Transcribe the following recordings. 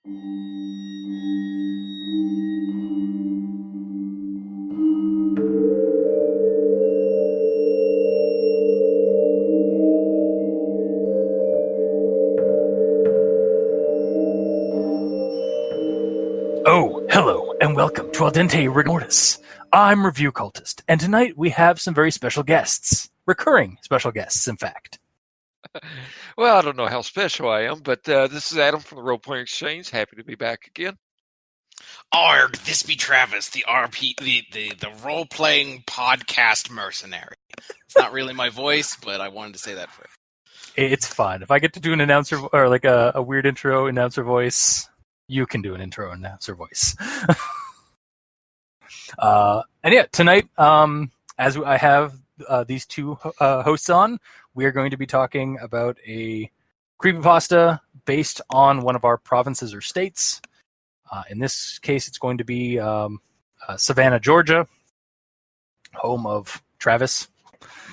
Oh, hello, and welcome to Al Dente Rigor Mortis. I'm Review Cultist, and tonight we have some very special guests. Recurring special guests, in fact. Well, I don't know how special I am, but this is Adam from the Role Playing Exchange. Happy to be back again. Arg, this be Travis, the role-playing podcast mercenary. It's not really my voice, but I wanted to say that first. It's fun. If I get to do an announcer, or like a weird intro announcer voice, you can do an intro announcer voice. And yeah, tonight, as I have these two hosts on, we are going to be talking about a creepypasta based on one of our provinces or states. In this case, it's going to be Savannah, Georgia, home of Travis.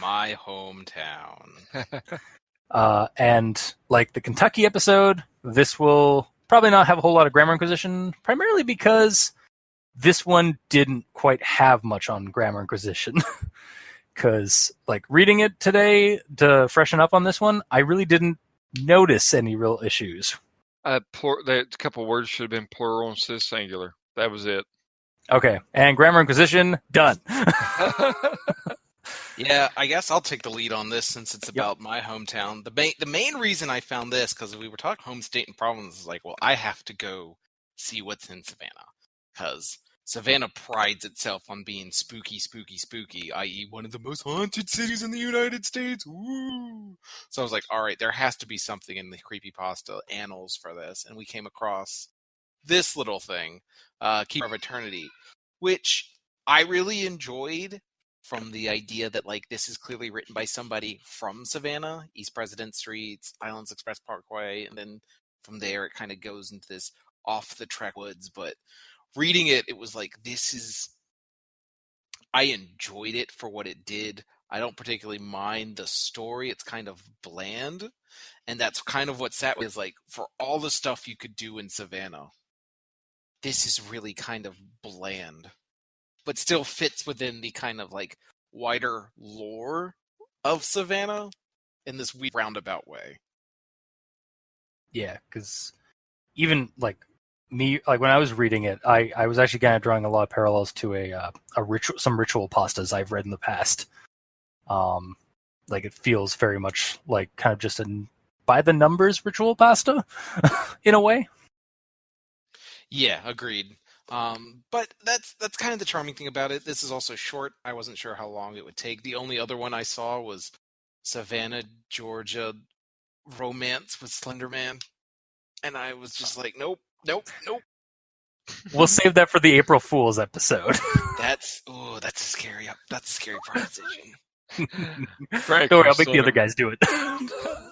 My hometown. And like the Kentucky episode, this will probably not have a whole lot of Grammar Inquisition, primarily because this one didn't quite have much on Grammar Inquisition. Because, like, reading it today to freshen up on this one, I really didn't notice any real issues. The couple words should have been plural instead of singular. That was it. Okay, and Grammar Inquisition, done. Yeah, I guess I'll take the lead on this since it's about my hometown. The main reason I found this, because we were talking home state and province, is like, well, I have to go see what's in Savannah. Because Savannah prides itself on being spooky, spooky, spooky, i.e. one of the most haunted cities in the United States. Woo! So I was like, all right, there has to be something in the creepypasta annals for this. And we came across this little thing, Keeper of Eternity, which I really enjoyed from the idea that, like, this is clearly written by somebody from Savannah, East President Street, Islands Express Parkway, and then from there it kind of goes into this off-the-track woods, but reading it, it was like, I enjoyed it for what it did. I don't particularly mind the story. It's kind of bland. And that's kind of what sat with, is like, for all the stuff you could do in Savannah, this is really kind of bland, but still fits within the kind of like wider lore of Savannah in this weird roundabout way. Yeah, because even like me, like when I was reading it, I was actually kind of drawing a lot of parallels to some ritual pastas I've read in the past. Like it feels very much like kind of just a by the numbers ritual pasta in a way. Yeah, agreed. But that's kind of the charming thing about it. This is also short. I wasn't sure how long it would take. The only other one I saw was Savannah, Georgia romance with Slender Man. And I was just like, nope. We'll save that for the April Fool's episode. That's a scary proposition. Don't worry, I'll make the other guys do it.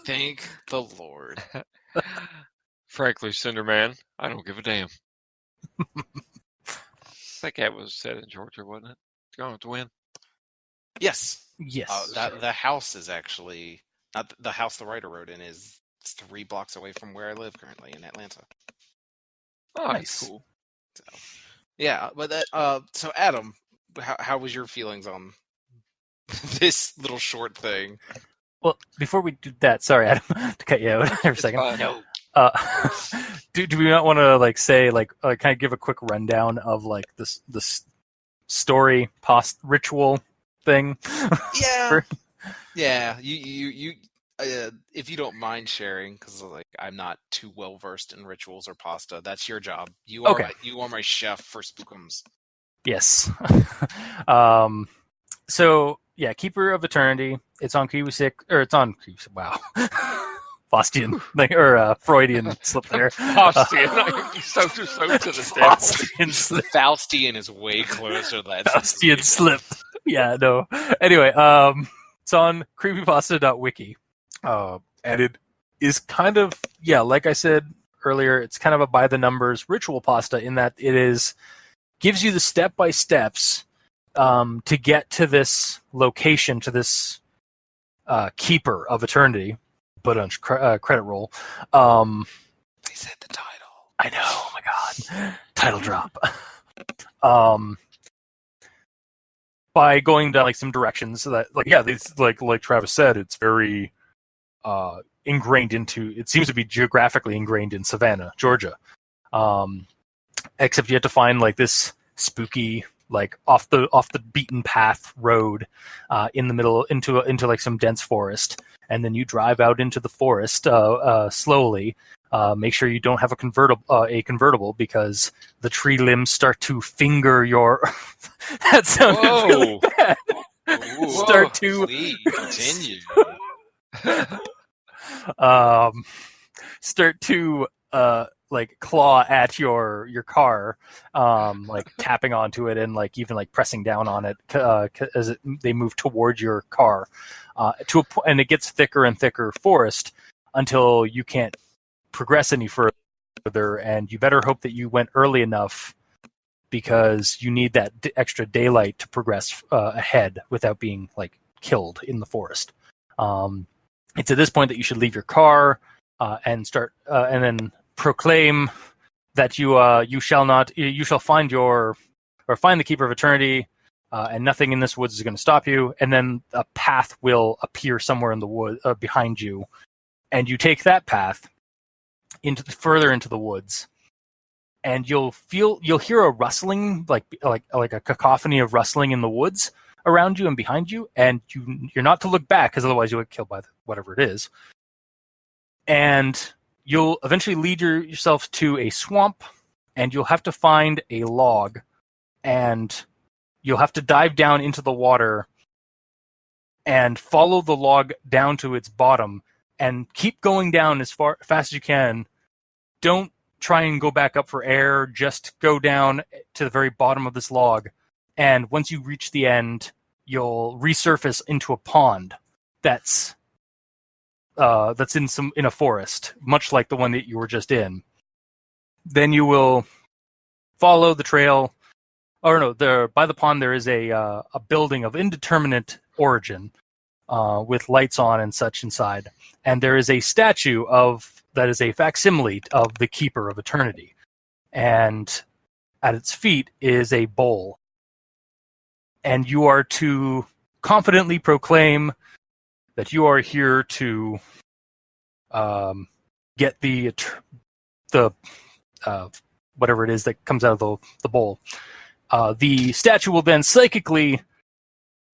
Thank the Lord. Frankly, Cinderman, I don't give a damn. That was set in Georgia, wasn't it? Going to win. Yes. Yes. The house is actually not the house the writer wrote in is 3 blocks away from where I live currently in Atlanta. Oh, nice. That's cool. So, yeah, but that. So Adam, how was your feelings on this little short thing? Well, before we do that, sorry, Adam, to cut you out for a second. No. Do we not want to like say like kind of give a quick rundown of like this story post ritual thing? Yeah. Yeah. You if you don't mind sharing, because like I'm not too well versed in rituals or pasta. That's your job. You are my chef for Spookums. Yes. So yeah, Keeper of Eternity. It's on Q6, or it's on Q6. Wow. Faustian, or Freudian slip there. Faustian, so to the Faustian slip. Faustian is way closer to that. Faustian slip. Yeah, no. Anyway, it's on creepypasta.wiki. And it is kind of, yeah, like I said earlier, it's kind of a by the numbers ritual pasta in that it gives you the step by steps to get to this location, to this Keeper of Eternity. But on credit roll. They said the title. I know. Oh my god. Title drop. By going down like some directions, so that these like Travis said, it's very ingrained into. It seems to be geographically ingrained in Savannah, Georgia. Except you have to find like this spooky, like off the beaten path road in the middle into like some dense forest, and then you drive out into the forest slowly. Make sure you don't have a convertible because the tree limbs start to finger your. That sounded really bad. Whoa, please continue. Start to like claw at your car, like tapping onto it and like even like pressing down on it as they move towards your car and it gets thicker and thicker forest until you can't progress any further, and you better hope that you went early enough because you need that extra daylight to progress ahead without being like killed in the forest. It's at this point that you should leave your car and start and then proclaim that you shall find the Keeper of Eternity, and nothing in this woods is going to stop you. And then a path will appear somewhere in the wood behind you, and you take that path further into the woods, and you'll hear a rustling, like a cacophony of rustling in the woods around you and behind you, and you're not to look back because otherwise you'll get killed by whatever it is. And you'll eventually lead yourself to a swamp, and you'll have to find a log, and you'll have to dive down into the water and follow the log down to its bottom and keep going down as fast as you can. Don't try and go back up for air. Just go down to the very bottom of this log. And once you reach the end, you'll resurface into a pond that's in a forest, much like the one that you were just in. Then you will follow the trail. Or no, by the pond there is a building of indeterminate origin with lights on and such inside. And there is a statue that is a facsimile of the Keeper of Eternity. And at its feet is a bowl. And you are to confidently proclaim that you are here to get the whatever it is that comes out of the bowl. The statue will then psychically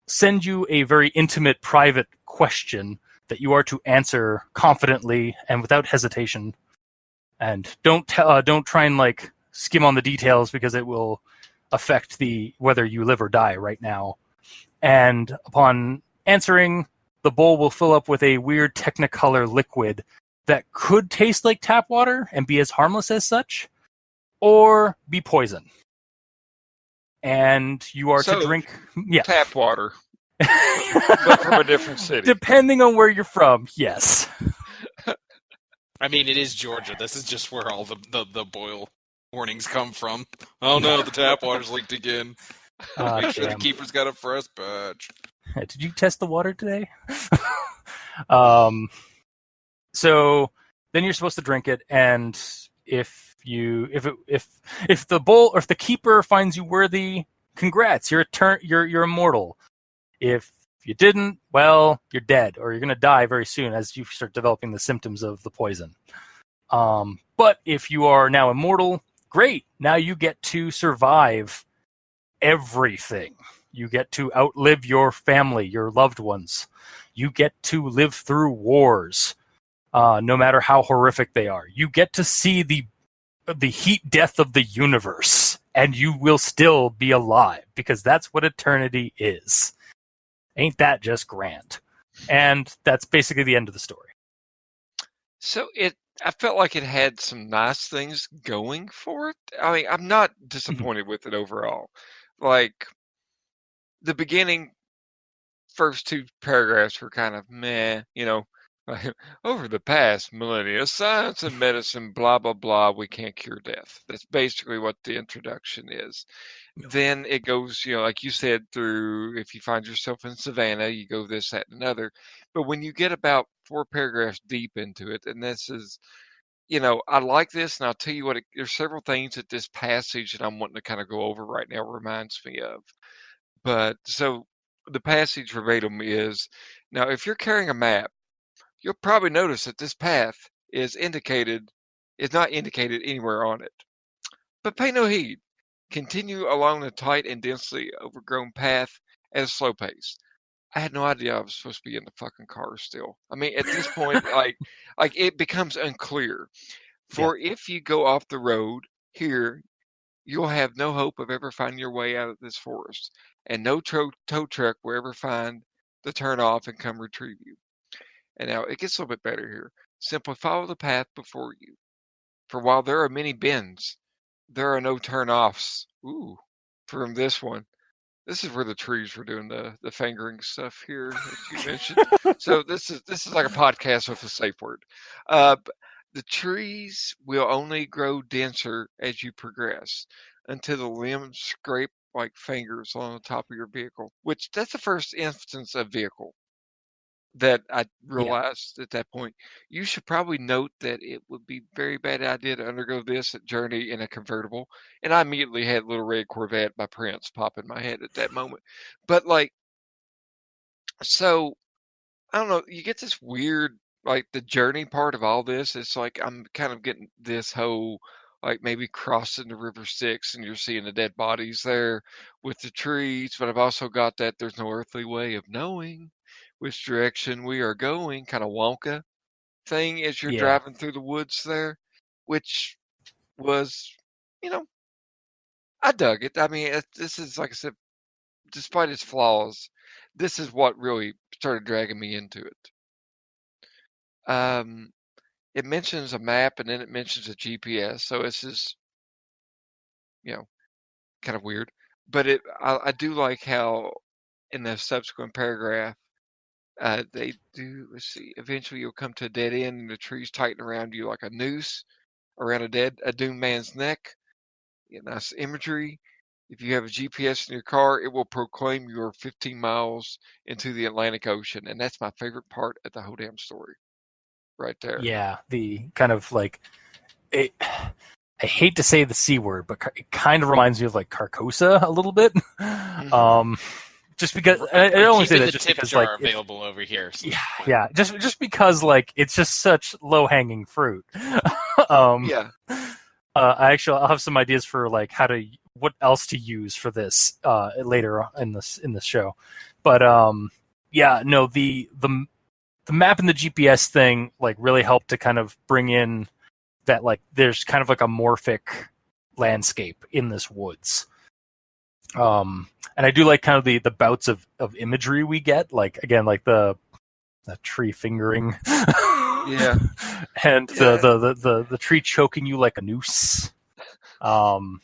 send you a very intimate, private question that you are to answer confidently and without hesitation. And don't try and like skim on the details because it will affect whether you live or die right now. And upon answering, the bowl will fill up with a weird technicolor liquid that could taste like tap water and be as harmless as such, or be poison. And you are to drink tap water, but from a different city. Depending on where you're from, yes. I mean, it is Georgia. This is just where all the boil warnings come from. Oh no, the tap water's leaked again. Make sure the keeper's got a fresh batch. Did you test the water today? So then you're supposed to drink it, and if the bowl or if the keeper finds you worthy, congrats, you're immortal. If you didn't, well, you're dead, or you're going to die very soon as you start developing the symptoms of the poison. But if you are now immortal, great. Now you get to survive everything. You get to outlive your family, your loved ones. You get to live through wars, no matter how horrific they are. You get to see the heat death of the universe, and you will still be alive, because that's what eternity is. Ain't that just grand? And that's basically the end of the story. So I felt like it had some nice things going for it. I mean, I'm not disappointed with it overall. Like, the beginning first two paragraphs were kind of meh, over the past millennia, science and medicine, blah, blah, blah, we can't cure death. That's basically what the introduction is. Then it goes, like you said, through if you find yourself in Savannah, you go this, that, and another. But when you get about 4 paragraphs deep into it, and this is I like this, and I'll tell you what. There's several things that this passage that I'm wanting to kind of go over right now reminds me of. But so the passage verbatim is, now if you're carrying a map, you'll probably notice that this path is not indicated anywhere on it. But pay no heed. Continue along the tight and densely overgrown path at a slow pace. I had no idea I was supposed to be in the fucking car still. I mean, at this point, like it becomes unclear. For if you go off the road here, you'll have no hope of ever finding your way out of this forest, and no tow truck will ever find the turn off and come retrieve you. And now it gets a little bit better here. Simply follow the path before you. For while there are many bends, there are no turn offs. Ooh, from this one. This is where the trees were doing the fingering stuff here that you mentioned. So this is like a podcast with a safe word. The trees will only grow denser as you progress until the limbs scrape like fingers on the top of your vehicle. Which that's the first instance of vehicle that I realized at that point. You should probably note that it would be a very bad idea to undergo this journey in a convertible. And I immediately had Little Red Corvette by Prince pop in my head at that moment. But so I don't know, you get this weird, the journey part of all this. It's like I'm kind of getting this whole, maybe crossing the River Styx and you're seeing the dead bodies there with the trees. But I've also got that there's no earthly way of knowing which direction we are going, kind of Wonka thing as you're driving through the woods there, which was, I dug it. I mean, this is, like I said, despite its flaws, this is what really started dragging me into it. It mentions a map and then it mentions a GPS, so this is, kind of weird. But I do like how in the subsequent paragraph, they do, let's see, eventually you'll come to a dead end and the trees tighten around you like a noose around a doomed man's neck. Nice imagery. If you have a GPS in your car, it will proclaim you're 15 miles into the Atlantic Ocean. And that's my favorite part of the whole damn story. Right there. Yeah, the kind of I hate to say the C word, but it kind of reminds me of Carcosa a little bit. Mm-hmm. Just because I only say that just because available over here. So just because it's just such low hanging fruit. I'll have some ideas for what else to use for this later in this show, but the map and the GPS thing really helped to kind of bring in that there's kind of a morphic landscape in this woods. And I do like kind of the bouts of imagery we get, the tree fingering, and the tree choking you like a noose. And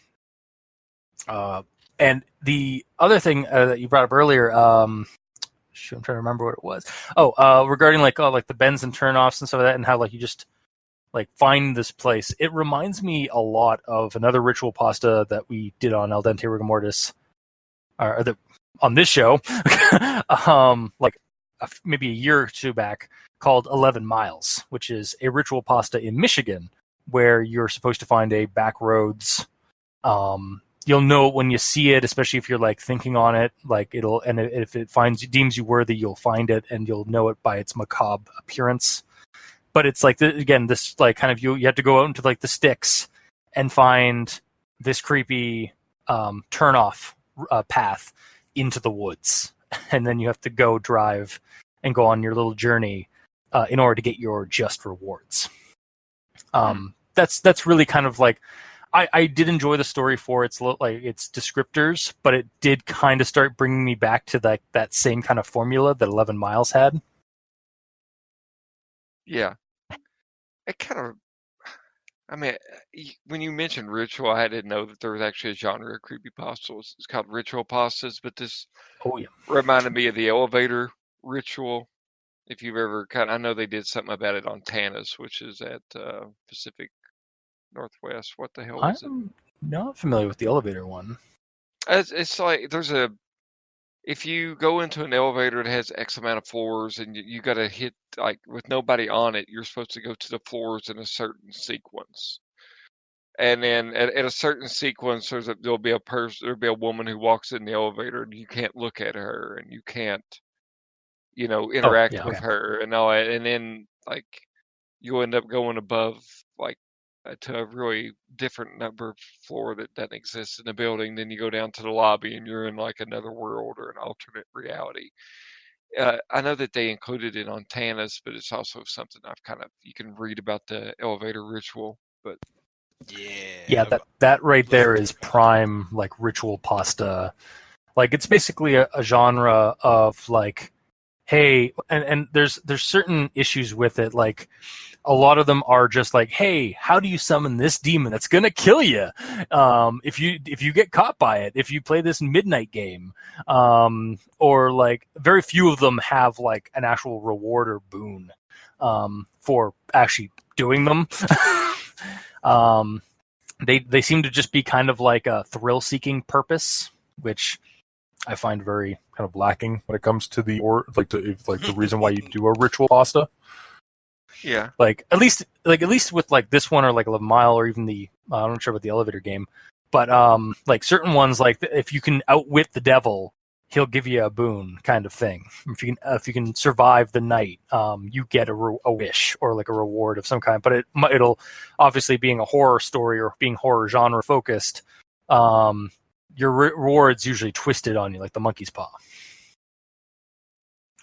the other thing that you brought up earlier, I'm trying to remember what it was. Regarding the bends and turnoffs and stuff like that, and how you just find this place. It reminds me a lot of another ritual pasta that we did on Al Dente Rigor Mortis, on this show, maybe a year or two back, called 11 Miles, which is a ritual pasta in Michigan where you're supposed to find a back roads. You'll know it when you see it, especially if you're thinking on it. And if it deems you worthy, you'll find it, and you'll know it by its macabre appearance. But it's this kind of you have to go out into the sticks and find this creepy turnoff path into the woods, and then you have to go drive and go on your little journey in order to get your just rewards. That's really kind of I did enjoy the story for its descriptors, but it did kind of start bringing me back to that same kind of formula that 11 Miles had. Yeah. It kind of, I mean, when you mentioned ritual, I didn't know that there was actually a genre of creepypasta. It's called ritual pastas, but this reminded me of the elevator ritual. If you've ever I know they did something about it on Tanis, which is at Pacific Northwest. What the hell is it? I'm not familiar with the elevator one. It's there's a if you go into an elevator that has X amount of floors and you got to hit, like, with nobody on it, you're supposed to go to the floors in a certain sequence. And then at a certain sequence, there'll be a woman who walks in the elevator, and you can't look at her, and you can't, interact with her and all that. And then, like, you'll end up going above, like, to a really different number floor that doesn't exist in the building. Then you go down to the lobby, and you're in, like, another world or an alternate reality. I know that they included it on Tanis, but it's also something you can read about the elevator ritual, but. Yeah, that right there is prime, like, ritual pasta. Like, it's basically a genre of, like, hey, and there's certain issues with it. Like, a lot of them are just like, hey, how do you summon this demon that's gonna kill you? If you get caught by it, if you play this midnight game, or, like, very few of them have, like, an actual reward or boon for actually doing them. They seem to just be kind of like a thrill-seeking purpose, which I find very kind of lacking when it comes to the reason why you do a ritual pasta. Yeah. Like at least with, like, this one, or like 11 Mile, or even the I'm not sure about the elevator game, but like certain ones, like if you can outwit the devil, he'll give you a boon, kind of thing. If you can survive the night, you get a wish or, like, a reward of some kind. But it'll obviously, being a horror story or being horror genre focused, your reward's usually twisted on you, like the monkey's paw.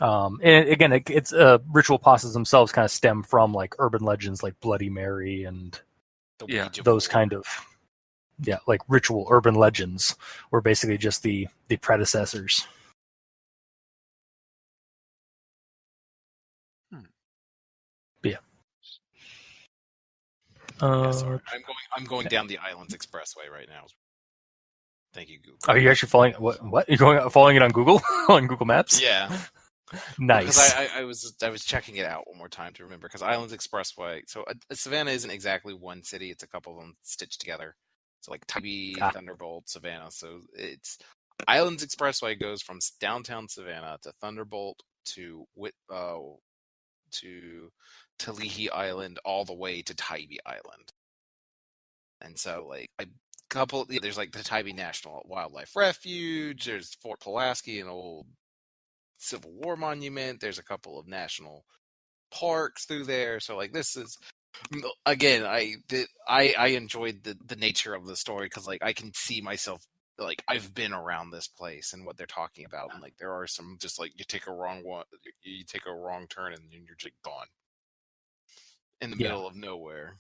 And again, it's ritual pastas themselves kind of stem from, like, urban legends like Bloody Mary and those kind of like ritual urban legends were basically just the predecessors. Yeah. Sorry. I'm going down the Islands Expressway right now. Thank you, Google. Are you actually following what? You're following it on Google on Google Maps? Yeah. Nice. Because I was checking it out one more time to remember, because Islands Expressway. So Savannah isn't exactly one city; it's a couple of them stitched together. So, like, Tybee, Thunderbolt, Savannah. So it's Islands Expressway goes from downtown Savannah to Thunderbolt to Taliheh Island, all the way to Tybee Island. And so, like, there's, like, the Tybee National Wildlife Refuge. There's Fort Pulaski, an old Civil War monument. There's a couple of national parks through there. So, like, this is, again, I enjoyed the nature of the story, because, like, I can see myself, like, I've been around this place and what they're talking about, and, like, there are some just, like, you take a wrong turn and you're just, like, gone in the middle of nowhere.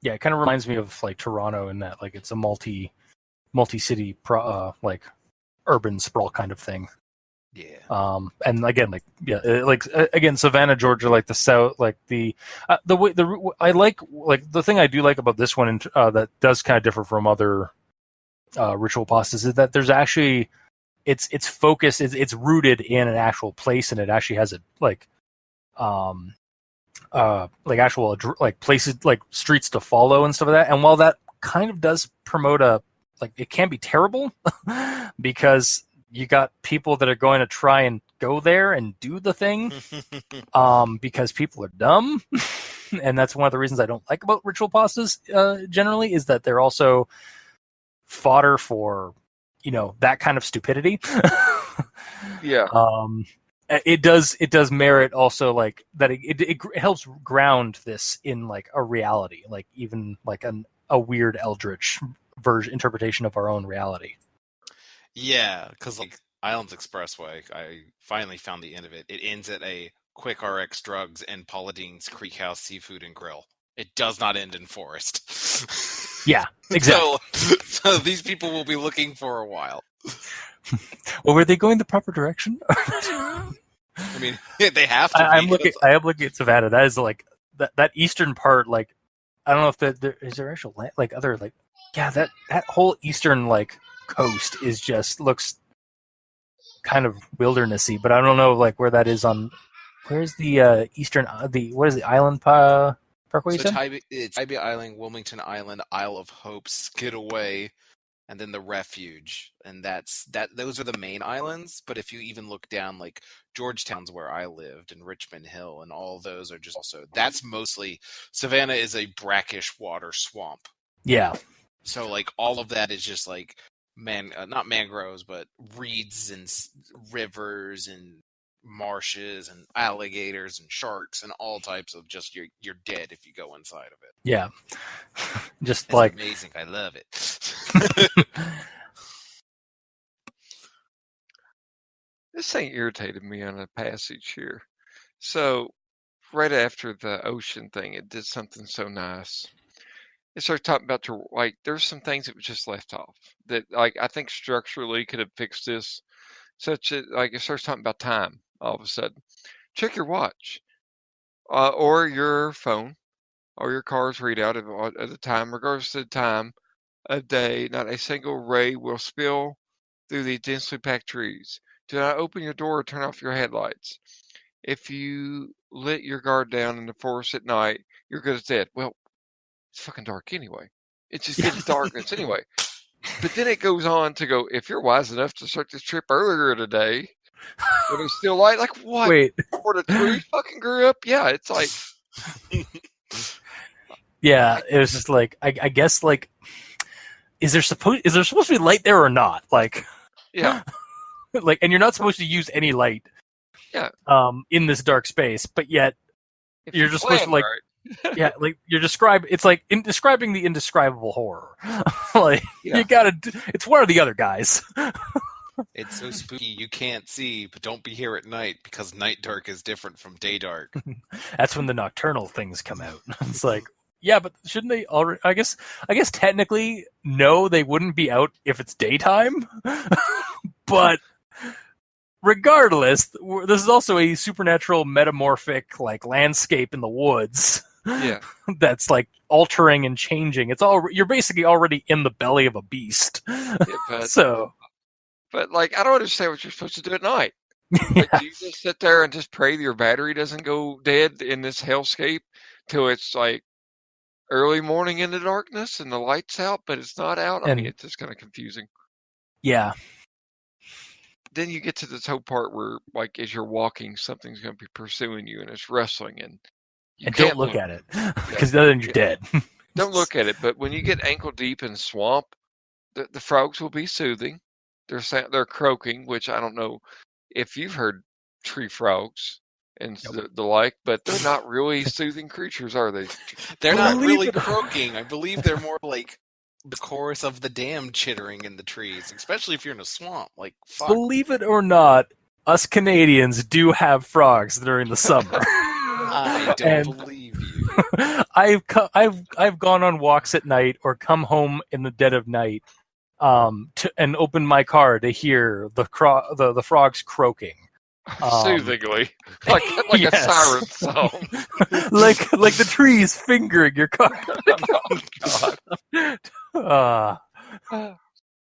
Yeah, it kind of reminds me of, like, Toronto in that, like, it's a multi-city like urban sprawl kind of thing. Yeah. And again, like, again, Savannah, Georgia, like the south, like the way I like the thing I do like about this one, that does kind of differ from other ritual pastas, is that there's actually it's focused, it's rooted in an actual place, and it actually has like actual, like, places, like streets to follow and stuff like that. And while that kind of does promote it can be terrible because you got people that are going to try and go there and do the thing because people are dumb. And that's one of the reasons I don't like about ritual pastas generally, is that they're also fodder for, that kind of stupidity. Yeah. It does merit also, like, that it helps ground this in, like, a reality, like, even like a weird eldritch interpretation of our own reality. Yeah, because, like, Islands Expressway, I finally found the end of it. It ends at a Quick RX Drugs and Paula Deen's Creek House Seafood and Grill. It does not end in Forest. Yeah, exactly. So these people will be looking for a while. Well, were they going the proper direction? I mean, they have to. I am looking at Savannah. That is, like, that eastern part. Like, I don't know if there is actual land, like, other, like, that whole eastern, like, coast looks kind of wildernessy. But I don't know, like, where that is on. Where's the eastern? What is the island parkway? So Tybee Island, Wilmington Island, Isle of Hope, Skidaway, and then the refuge, and those are the main islands. But if you even look down, like Georgetown's where I lived, and Richmond Hill, and all those are just also, that's mostly, Savannah is a brackish water swamp. Yeah. So like all of that is just like not mangroves, but reeds and rivers and marshes and alligators and sharks and all types of just you're dead if you go inside of it. Yeah. Just it's like amazing. I love it. This thing irritated me on a passage here. So right after the ocean thing, it did something so nice. It started talking about like there's some things that was just left off that like I think structurally could have fixed this. Such as like it starts talking about time all of a sudden. Check your watch, or your phone, or your car's readout at the time, regardless of the time of day. Not a single ray will spill through these densely packed trees. Do not open your door or turn off your headlights. If you lit your guard down in the forest at night, you're good as dead. Well, it's fucking dark anyway. It's just getting darkness anyway. But then it goes on to go, if you're wise enough to start this trip earlier today, when it's still light, like what? Wait. Before the tree fucking grew up? Yeah, it's like. Yeah, it was just like I guess like is there supposed to be light there or not? Like yeah. Like, and you're not supposed to use any light. Yeah. In this dark space, but yet If you're you just supposed to like right. yeah, like it's like describing the indescribable horror. Like you gotta, it's one or the other, guys. It's so spooky you can't see, but don't be here at night because night dark is different from day dark. That's when the nocturnal things come out. It's like, yeah, but shouldn't they already? I guess technically, no, they wouldn't be out if it's daytime. But regardless, this is also a supernatural metamorphic like landscape in the woods. Yeah. That's like altering and changing. You're basically already in the belly of a beast. Yeah, but like I don't understand what you're supposed to do at night. Yeah. Like, do you just sit there and just pray that your battery doesn't go dead in this hellscape till it's like early morning in the darkness and the light's out, but it's not out? I mean, it's just kind of confusing. Yeah. Then you get to this whole part where, like, as you're walking, something's going to be pursuing you and it's wrestling, and don't look at it because then you're dead. Don't look at it. But when you get ankle deep in swamp, the frogs will be soothing. They're croaking, which I don't know if you've heard tree frogs and the like, but they're not really soothing creatures, are they? They're not really croaking. I believe they're more like the chorus of the dam chittering in the trees, especially if you're in a swamp. Like, fuck. Believe it or not, us Canadians do have frogs during the summer. I don't believe you. I've gone on walks at night or come home in the dead of night, and open my car to hear the frogs croaking. Soothingly, like yes. A siren song, like the trees fingering your car. Oh, God.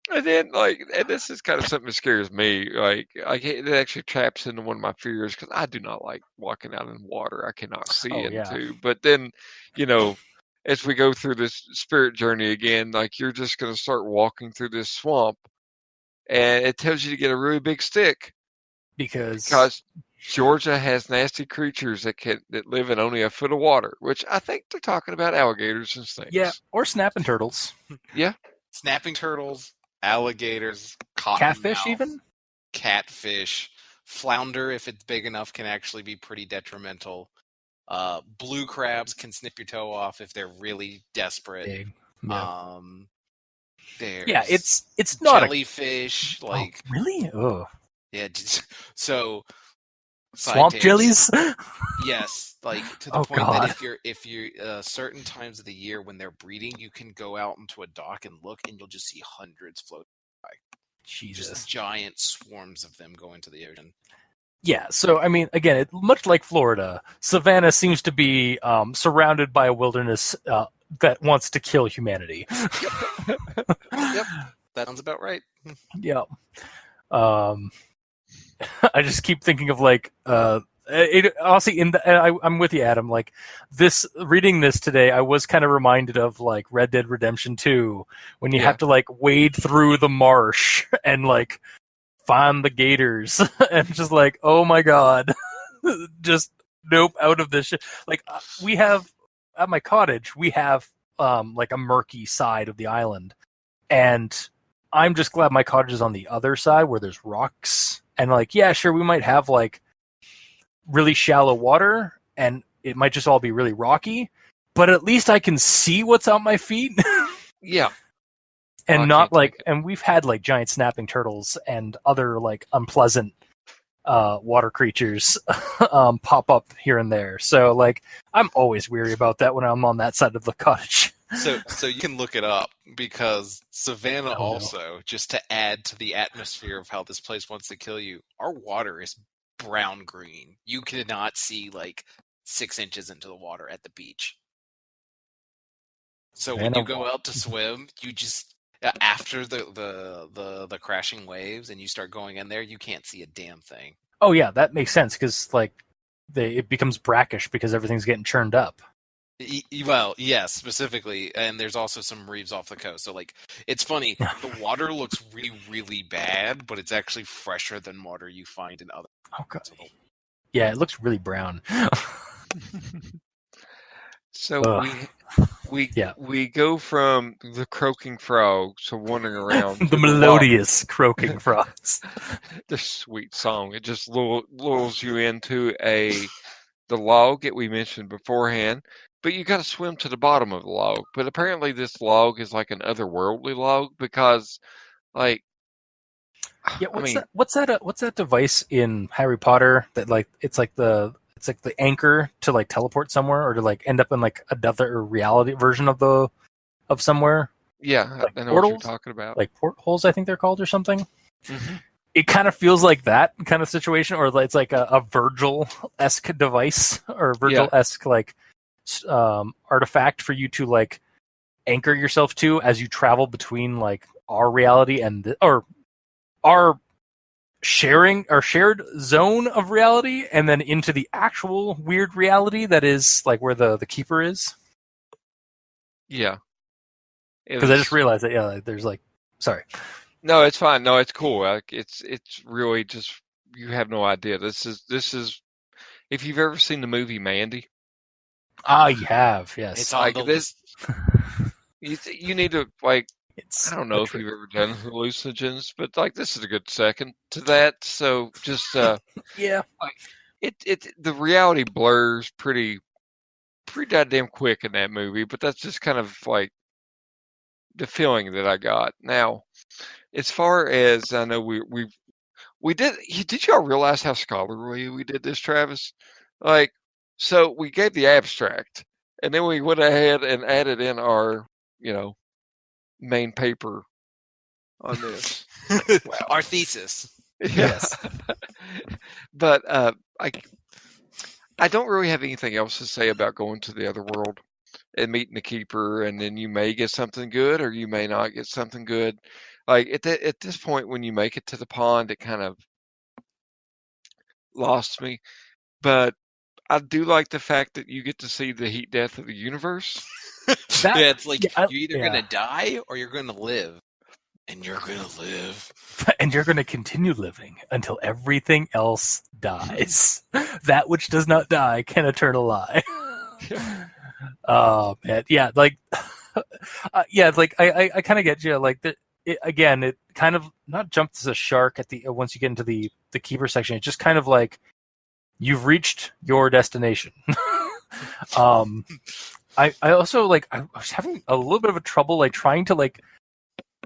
And then, and this is kind of something that scares me. It actually traps into one of my fears because I do not like walking out in water. I cannot see into. But then, as we go through this spirit journey again, like you're just going to start walking through this swamp, and it tells you to get a really big stick because Georgia has nasty creatures that live in only a foot of water, which I think they're talking about alligators and snakes. Yeah, or snapping turtles. Yeah, snapping turtles, alligators, catfish, even catfish, flounder if it's big enough can actually be pretty detrimental. Blue crabs can snip your toe off if they're really desperate. Big. Yeah. There's it's not jellyfish. Really? Oh. Yeah. So swamp jellies. Yes, to the point that if you're certain times of the year when they're breeding, you can go out into a dock and look, and you'll just see hundreds floating by. Jesus. Just giant swarms of them go into the ocean. Yeah, so I mean, again, much like Florida, Savannah seems to be surrounded by a wilderness that wants to kill humanity. Yep, that sounds about right. Yeah. I just keep thinking of Honestly, I'm with you, Adam. Like reading this today, I was kind of reminded of like Red Dead Redemption 2, when you have to like wade through the marsh and like find the gators, and just like, oh my god, just nope, out of this shit. Like we have at my cottage, we have like a murky side of the island, and I'm just glad my cottage is on the other side where there's rocks, and like, yeah, sure, we might have like really shallow water, and it might just all be really rocky, but at least I can see what's on my feet. Yeah. And not like, and we've had like giant snapping turtles and other like unpleasant water creatures pop up here and there. So like, I'm always weary about that when I'm on that side of the cottage. So you can look it up, because Savannah also, just to add to the atmosphere of how this place wants to kill you, our water is brown green. You cannot see like 6 inches into the water at the beach. So when you go out to swim, you just after the crashing waves and you start going in there, you can't see a damn thing. Oh yeah, that makes sense, because like it becomes brackish because everything's getting churned up. Well, yes, specifically, and there's also some reefs off the coast. So like, it's funny. The water looks really, really bad, but it's actually fresher than water you find in other. Oh god. Yeah, it looks really brown. So we go from the croaking frogs to wandering around the melodious croaking frogs. The sweet song. It just lulls you into the log that we mentioned beforehand, but you got to swim to the bottom of the log. But apparently, this log is like an otherworldly log, because, like, yeah, what's that device in Harry Potter that like it's like the anchor to like teleport somewhere, or to like end up in like another reality version of somewhere? Yeah, like I know portals? what you're talking about. Like portholes, I think they're called, or something. Mm-hmm. It kind of feels like that kind of situation, or it's like a Virgil-esque device, or Virgil-esque like artifact for you to like anchor yourself to as you travel between like our reality and or our shared zone of reality, and then into the actual weird reality that is like where the keeper is. Yeah, because I just realized that like, there's like, sorry. No, it's fine. No, it's cool. Like, it's really just, you have no idea. This is if you've ever seen the movie Mandy. You have, yes. It's on the list. You need to like. I don't know if you've ever done hallucinogens, but like, this is a good second to that. So just yeah, like the reality blurs pretty goddamn quick in that movie. But that's just kind of like the feeling that I got. Now, as far as I know, we did y'all realize how scholarly we did this, Travis? Like, so we gave the abstract, and then we went ahead and added in our, main paper on this. Wow. Our thesis. Yeah. Yes. But I don't really have anything else to say about going to the other world and meeting the keeper, and then you may get something good or you may not get something good. Like at this point, when you make it to the pond, it kind of lost me. But I do like the fact that you get to see the heat death of the universe. It's like, you're either going to die or you're going to live. And you're going to live. And you're going to continue living until everything else dies. That which does not die can eternal lie. Oh, man. Yeah, like, it's like, I kind of get you. Like, it kind of not jumps as a shark once you get into the keeper section. It's just kind of like, you've reached your destination. I also like, I was having a little bit of a trouble like trying to like,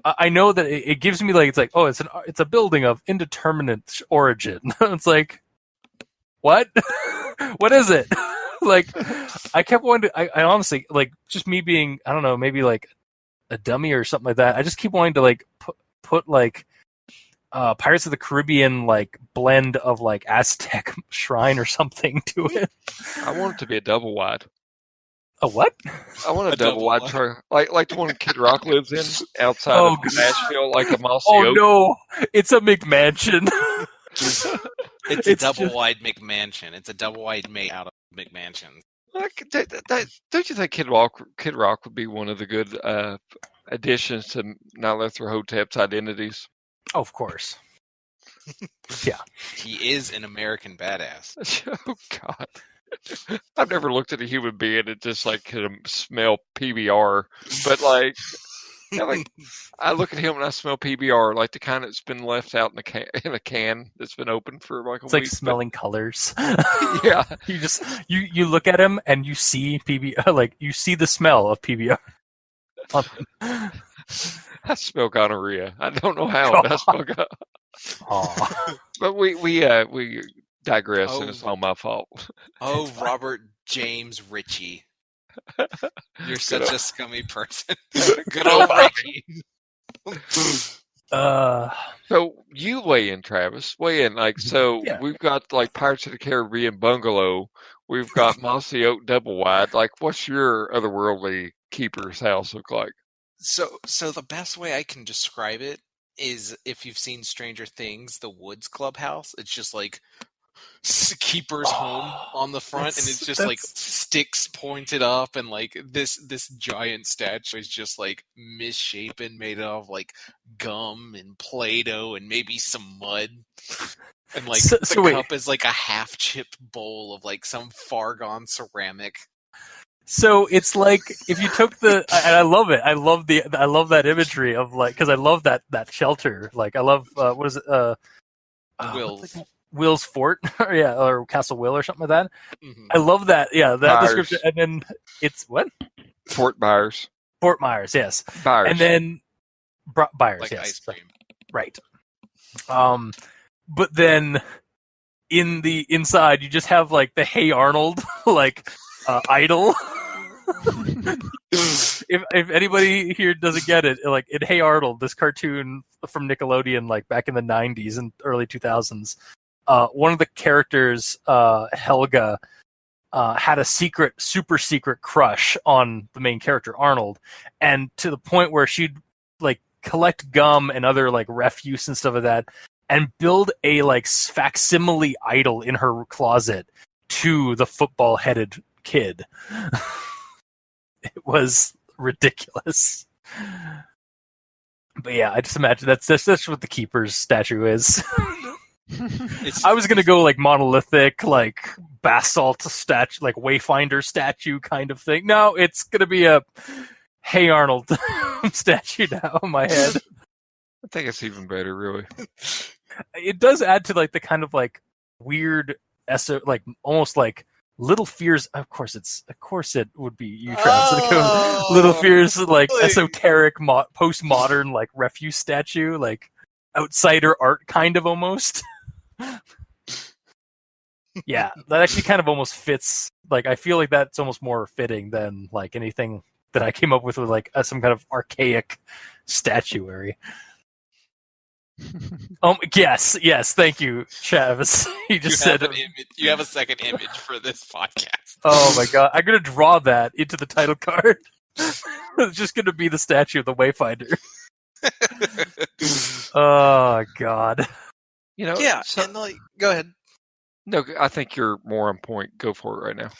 I know that it gives me like, it's like, oh, it's a building of indeterminate origin. It's like, what? What is it? Like, I kept wanting to, I honestly, like, just me being, I don't know, maybe like a dummy or something like that. I just keep wanting to like put like Pirates of the Caribbean like blend of like Aztec shrine or something to it. I want it to be a double wide. A what? I want a double wide truck, like the one Kid Rock lives in outside of Nashville, like a mossy oak. No, it's a McMansion. It's a double-wide McMansion. It's a double-wide made out of McMansion. Don't you think Kid Rock would be one of the good additions to Nyarlathotep's identities? Oh, of course. Yeah. He is an American badass. Oh, God. I've never looked at a human being and just like can smell PBR, but like I look at him and I smell PBR, like the kind that's been left out in a can that's been open for like a It's week. like smelling colors. Yeah, you look at him and you see PBR, like you see the smell of PBR. I smell gonorrhea. I don't know how, but I smell gonorrhea. But we digress, and it's all my fault. Oh, Robert James Ritchie. You're such a scummy person. Good old Ritchie. So you weigh in, Travis. Weigh in. We've got like Pirates of the Caribbean Bungalow. We've got Mossy Oak Double Wide. Like, what's your otherworldly keeper's house look like? So the best way I can describe it is if you've seen Stranger Things, the Woods Clubhouse. It's just like keeper's home on the front, and it's just like sticks pointed up, and like this giant statue is just like misshapen, made of like gum and Play-Doh and maybe some mud, and like the cup is like a half chipped bowl of like some far gone ceramic. So it's like if you took and I love it. I love that imagery of like, because I love that shelter. Like I love what is it? Will's Fort, or Castle Will, or something like that. Mm-hmm. I love that. Yeah, that Byers. description. And then it's what? Fort Myers. Fort Myers, yes. Byers. And then Byers, like yes. Ice cream. Right. But then in the inside, you just have like the Hey Arnold like idol. If anybody here doesn't get it, like in Hey Arnold, this cartoon from Nickelodeon, like back in the 90s and early 2000s, one of the characters, Helga, had a super secret crush on the main character, Arnold, and to the point where she'd like collect gum and other like refuse and stuff like that, and build a like facsimile idol in her closet to the football-headed kid. It was ridiculous. But yeah, I just imagine that's what the keeper's statue is. I was gonna go like monolithic, like basalt statue, like Wayfinder statue kind of thing. No, it's gonna be a Hey Arnold statue now in my head. I think it's even better, really. It does add to like the kind of like weird, like almost like Little Fears. Of course it would be you, Travis. Little Fears, like esoteric, postmodern, like refuse statue, like outsider art, kind of almost. Yeah, that actually kind of almost fits. Like, I feel like that's almost more fitting than like anything that I came up with like some kind of archaic statuary. Yes, thank you, Travis. You said you have a second image for this podcast. Oh my god, I'm gonna draw that into the title card. It's just gonna be the statue of the Wayfinder. Oh god. You know, yeah, and like, go ahead. No, I think you're more on point. Go for it right now.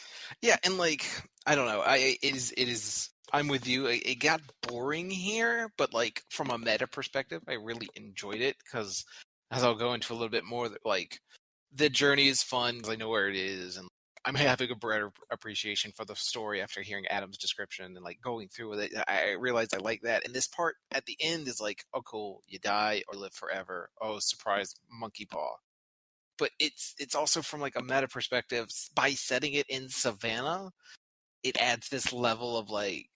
Yeah, and like, I don't know. It is. I'm with you. It got boring here, but like from a meta perspective, I really enjoyed it because, as I'll go into a little bit more, like the journey is fun because I know where it is, and I'm having a broader appreciation for the story after hearing Adam's description and like going through with it. I realized I like that, and this part at the end is like, oh cool, you die or live forever. Oh, surprise, monkey paw. But it's also from like a meta perspective, by setting it in Savannah, it adds this level of like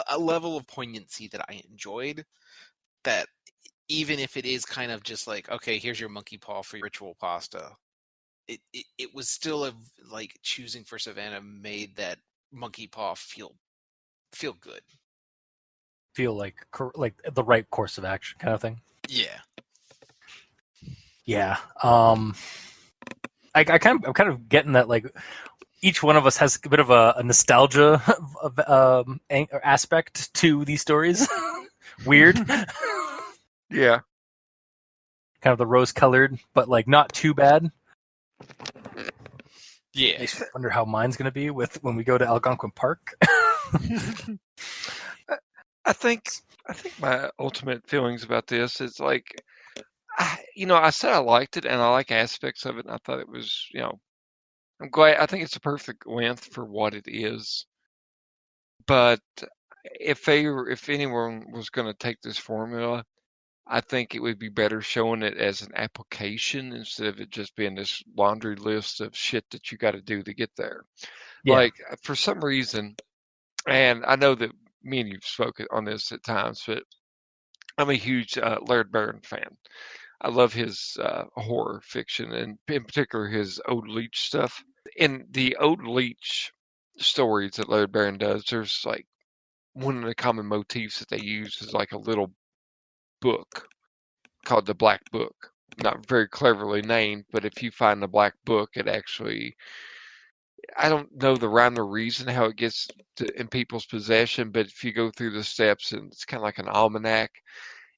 a level of poignancy that I enjoyed, that even if it is kind of just like, okay, here's your monkey paw for your ritual pasta, it was still like choosing for Savannah made that monkey paw feel good, feel like the right course of action kind of thing. Yeah. I'm kind of getting that like each one of us has a bit of a nostalgia aspect to these stories. Weird. Yeah. kind of the rose-colored, but like not too bad. Yeah. Makes me wonder how mine's going to be with when we go to Algonquin Park. I think my ultimate feelings about this is like, I said I liked it and I like aspects of it. And I thought it was, I'm glad. I think it's a perfect length for what it is. But if anyone was going to take this formula, I think it would be better showing it as an application instead of it just being this laundry list of shit that you got to do to get there. Yeah. Like, for some reason, and I know that me and you've spoken on this at times, but I'm a huge Laird Barron fan. I love his horror fiction, and in particular his Old Leech stuff. In the Old Leech stories that Laird Barron does, there's like one of the common motifs that they use is like a little book called the Black Book. Not very cleverly named, but if you find the Black Book, it actually, I don't know the rhyme or reason how it gets in people's possession, but if you go through the steps, and it's kind of like an almanac,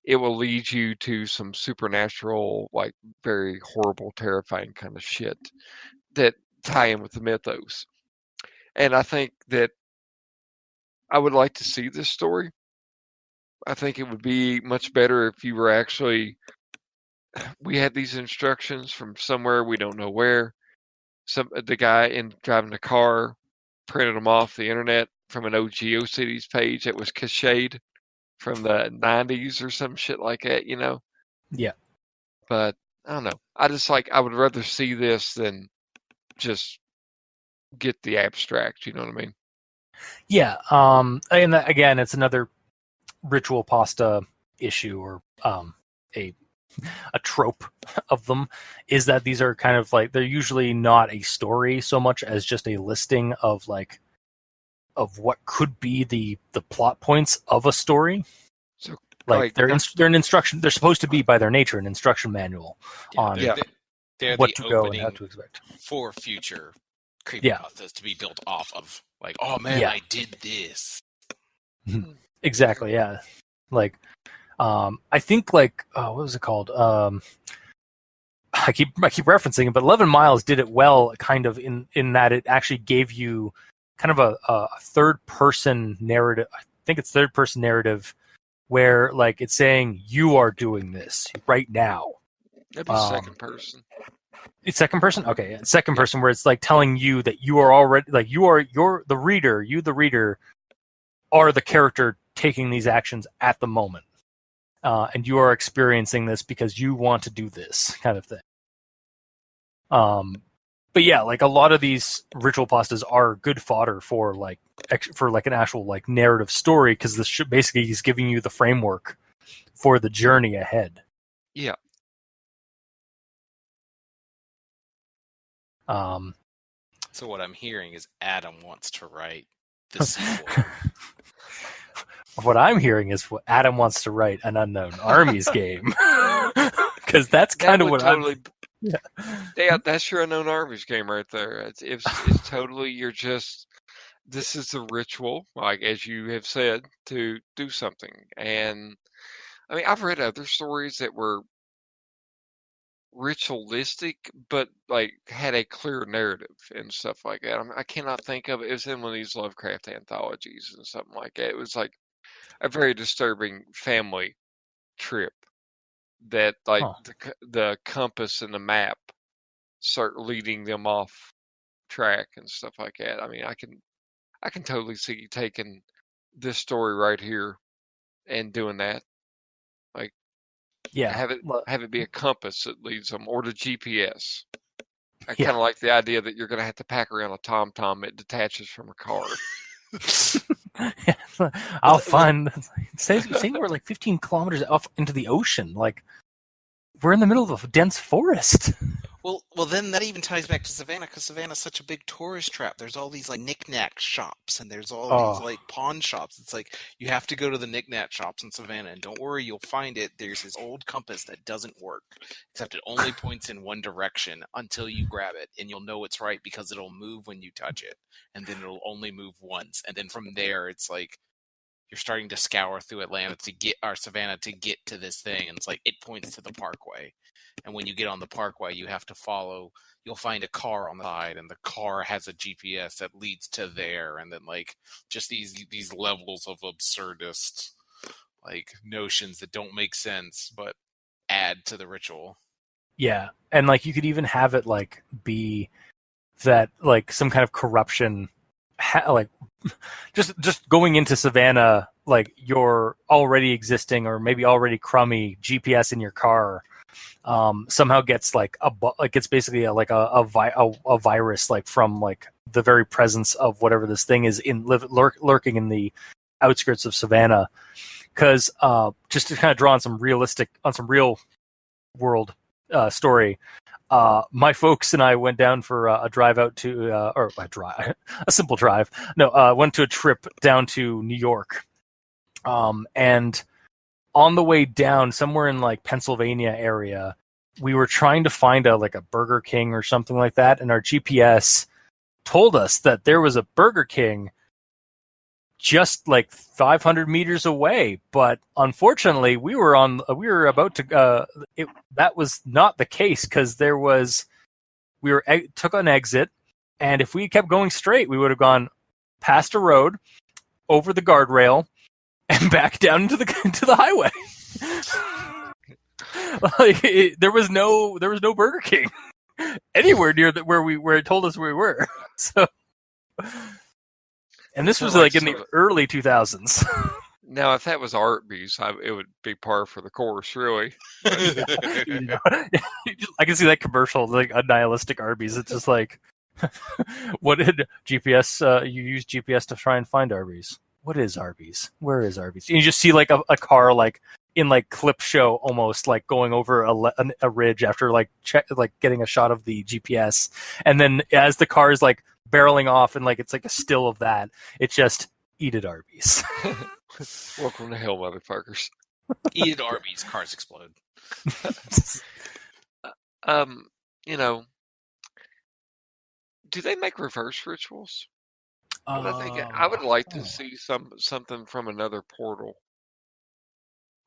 it will lead you to some supernatural, like very horrible, terrifying kind of shit that tie in with the mythos. And I think that I would like to see this story. I think it would be much better if you were actually, we had these instructions from somewhere, we don't know where. The guy in driving the car printed them off the internet from an old GeoCities page that was cached from the 90s or some shit like that, Yeah. But I don't know. I would rather see this than just get the abstract, you know what I mean? Yeah. And again, it's another ritual pasta issue, or a trope of them, is that these are kind of like, they're usually not a story so much as just a listing of what could be the plot points of a story. So like they're an instruction. They're supposed to be by their nature an instruction manual on they're what the to go and how to expect for future creepypastas to be built off of. Like, oh man, I did this. Exactly. Yeah. Like, I think like, what was it called? I keep referencing it, but 11 Miles did it well, kind of in that it actually gave you kind of a third person narrative. I think it's third person narrative where like it's saying you are doing this right now. That'd be second person. It's second person? Okay. It's second person where it's like telling you that you are already, like you're the reader, the reader are the character taking these actions at the moment. And you are experiencing this because you want to do this kind of thing. But yeah, like a lot of these ritual pastas are good fodder for an actual like narrative story, because this basically is giving you the framework for the journey ahead. Yeah. So what I'm hearing is Adam wants to write the sequel. What I'm hearing is what Adam wants to write an Unknown Armies game, because that's kind of what totally. Yeah, that's your Unknown Armies game right there. It's totally, this is the ritual, like as you have said, to do something. And I mean, I've read other stories that were ritualistic, but like had a clear narrative and stuff like that. I cannot think of it. It was in one of these Lovecraft anthologies and something like that. It was like a very disturbing family trip that like the compass and the map start leading them off track and stuff like that. I mean, I can totally see you taking this story right here and doing that. Like, have it be a compass that leads them, or the GPS. I kind of like the idea that you're going to have to pack around a TomTom that detaches from a car. I'll find. Say we're like 15 kilometers off into the ocean. Like, we're in the middle of a dense forest. Well, then that even ties back to Savannah, because Savannah's such a big tourist trap. There's all these like knick-knack shops, and there's all these like pawn shops. It's like you have to go to the knick-knack shops in Savannah, and don't worry, you'll find it. There's this old compass that doesn't work, except it only points in one direction until you grab it, and you'll know it's right because it'll move when you touch it, and then it'll only move once, and then from there it's like you're starting to scour through Atlanta to get our Savannah to get to this thing, and it's like it points to the Parkway. And when you get on the Parkway, you have to follow. You'll find a car on the side, and the car has a GPS that leads to there, and then like just these levels of absurdist like notions that don't make sense but add to the ritual. Yeah, and like you could even have it like be that like some kind of corruption, like just going into Savannah, like your already existing or maybe already crummy GPS in your car somehow gets like it's basically a virus like from like the very presence of whatever this thing is lurking in the outskirts of Savannah. Because just to kind of draw on some real world story, my folks and I went down for a drive out to a simple drive. No, went to a trip down to New York, and on the way down, somewhere in like Pennsylvania area, we were trying to find a Burger King or something like that, and our GPS told us that there was a Burger King just like 500 meters away, but unfortunately we were about to that was not the case, because took an exit, and if we kept going straight we would have gone past a road, over the guardrail, and back down into the highway. There was no Burger King anywhere near where it told us we were. So, and this was like in the early 2000s. Now, if that was Arby's, it would be par for the course, really. I can see that commercial, like a nihilistic Arby's. It's just like, what did GPS? You use GPS to try and find Arby's. What is Arby's? Where is Arby's? And you just see like a car like in like clip show almost, like going over a ridge after like getting a shot of the GPS, and then as the car is like barreling off and like it's like a still of that, it's just eat at Arby's. Welcome to hell, motherfuckers. Eat at Arby's, cars explode. Do they make reverse rituals? I would like to see something from another portal,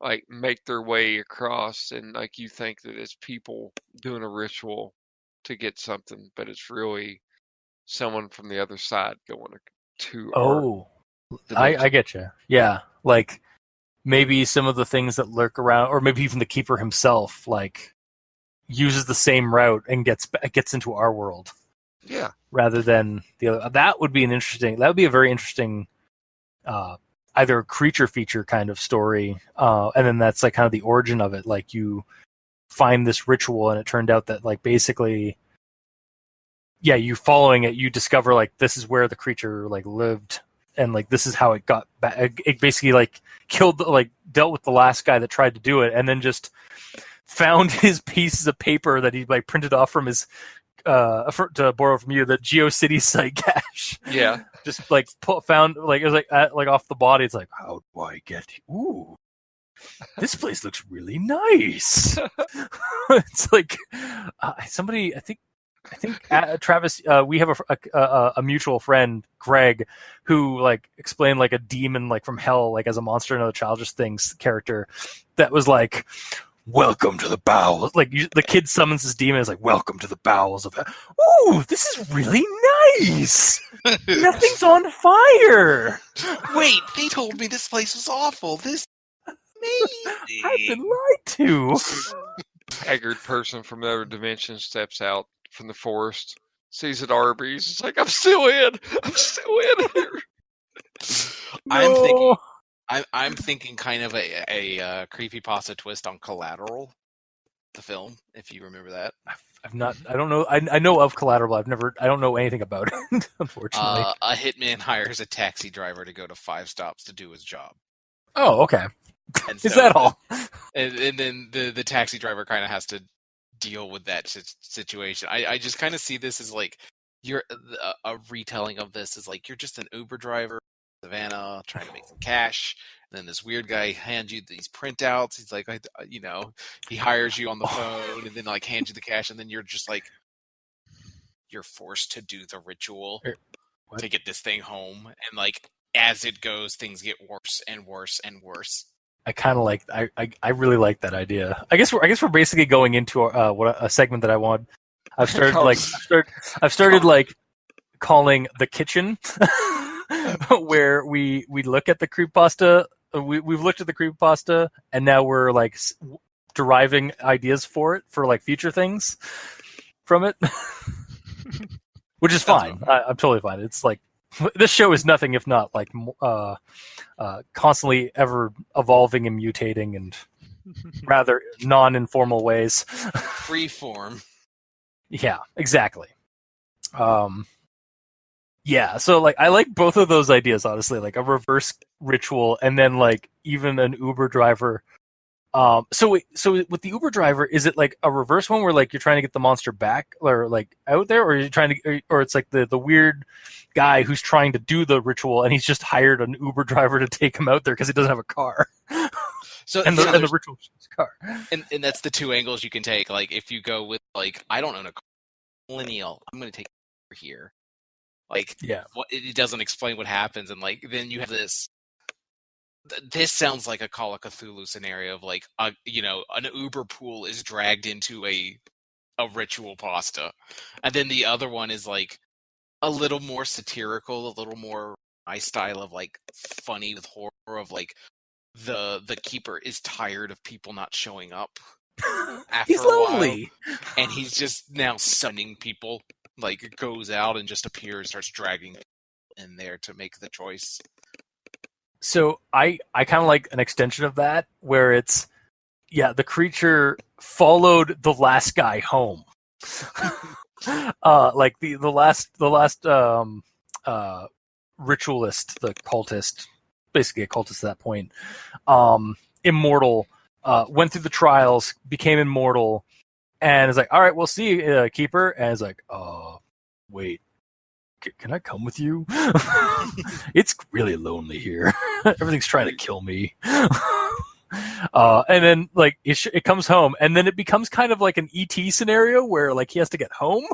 like make their way across, and like you think that it's people doing a ritual to get something, but it's really someone from the other side going to. I get you. Yeah, like maybe some of the things that lurk around, or maybe even the keeper himself, like uses the same route and gets into our world. Yeah. Rather than the other. That would be a very interesting either a creature feature kind of story, and then that's like kind of the origin of it. Like you find this ritual and it turned out that like basically, yeah, you following it, you discover like this is where the creature like lived, and like this is how it got back. It basically like dealt with the last guy that tried to do it, and then just found his pieces of paper that he like printed off from his to borrow from you, the GeoCities site cache. Yeah. Just like found like it was like off the body. It's like, how do I get? Ooh, this place looks really nice. It's like somebody. I think Travis. We have a mutual friend, Greg, who like explained like a demon like from hell, like as a Monster and Other Childish Things character, that was like, welcome to the bowels. Like the kid summons his demon. It's like, welcome to the bowels of. Ooh, this is really nice. Nothing's on fire. Wait, they told me this place was awful. This amazing. I've been lied to. Haggard person from another dimension steps out from the forest, sees at Arby's. It's like, I'm still in here. No. I'm thinking kind of a creepypasta twist on Collateral, the film, if you remember that. I've not. I don't know. I know of Collateral. I don't know anything about it. Unfortunately, a hitman hires a taxi driver to go to 5 stops to do his job. Oh, okay. And Is that all? And then the taxi driver kind of has to deal with that situation. I just kind of see this as like a retelling of this is like you're just an Uber driver in Savannah trying to make some cash. And then this weird guy hands you these printouts. He's like, he hires you on the phone and then like hands you the cash, and then you're just like, you're forced to do the ritual to get this thing home. And like as it goes, things get worse and worse and worse. I kind of like. I really like that idea. I guess we're basically going into a segment that I want. I've started like calling the kitchen, where we look at the creepypasta. We've looked at the creepypasta, and now we're like deriving ideas for it for like future things from it, which is fine. I'm totally fine. It's like this show is nothing if not like constantly ever evolving and mutating and rather non-informal ways. Free form. Yeah, exactly. Yeah, so like I like both of those ideas, honestly, like a reverse ritual and then like even an Uber driver. So with the Uber driver, is it like a reverse one where like you're trying to get the monster back or like out there, or are you trying to, or it's like the weird guy who's trying to do the ritual and he's just hired an Uber driver to take him out there because he doesn't have a car. So and the ritual is his car. And that's the two angles you can take. Like if you go with like I don't own a car, millennial, I'm going to take it here. Like it doesn't explain what happens, and like then you have this. This sounds like a Call of Cthulhu scenario of like an Uber pool is dragged into a ritual pasta, and then the other one is like a little more satirical, a little more my style of like funny with horror of like the keeper is tired of people not showing up after he's a lonely while, and he's just now summoning people. Like goes out and just appears, starts dragging in there to make the choice. So I kind of like an extension of that where it's the creature followed the last guy home. Like the last ritualist, the cultist, basically a cultist at that point, immortal, went through the trials, became immortal, and is like, all right, we'll see you, keeper. And it's like, wait, can I come with you? It's really lonely here. Everything's trying to kill me. And then like it comes home, and then it becomes kind of like an ET scenario where like he has to get home.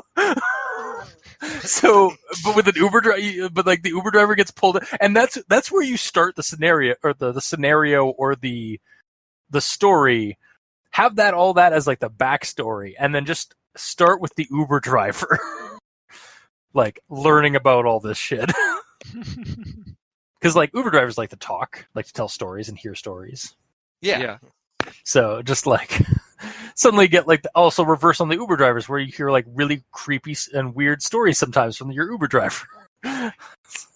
So, but with an Uber driver, but like the Uber driver gets pulled, and that's where you start the scenario, or the scenario, or the story. Have all that as like the backstory, and then just start with the Uber driver, like learning about all this shit. Because like Uber drivers like to talk, like to tell stories and hear stories. Yeah. So just like suddenly get like also reverse on the Uber drivers, where you hear like really creepy and weird stories sometimes from your Uber driver. It's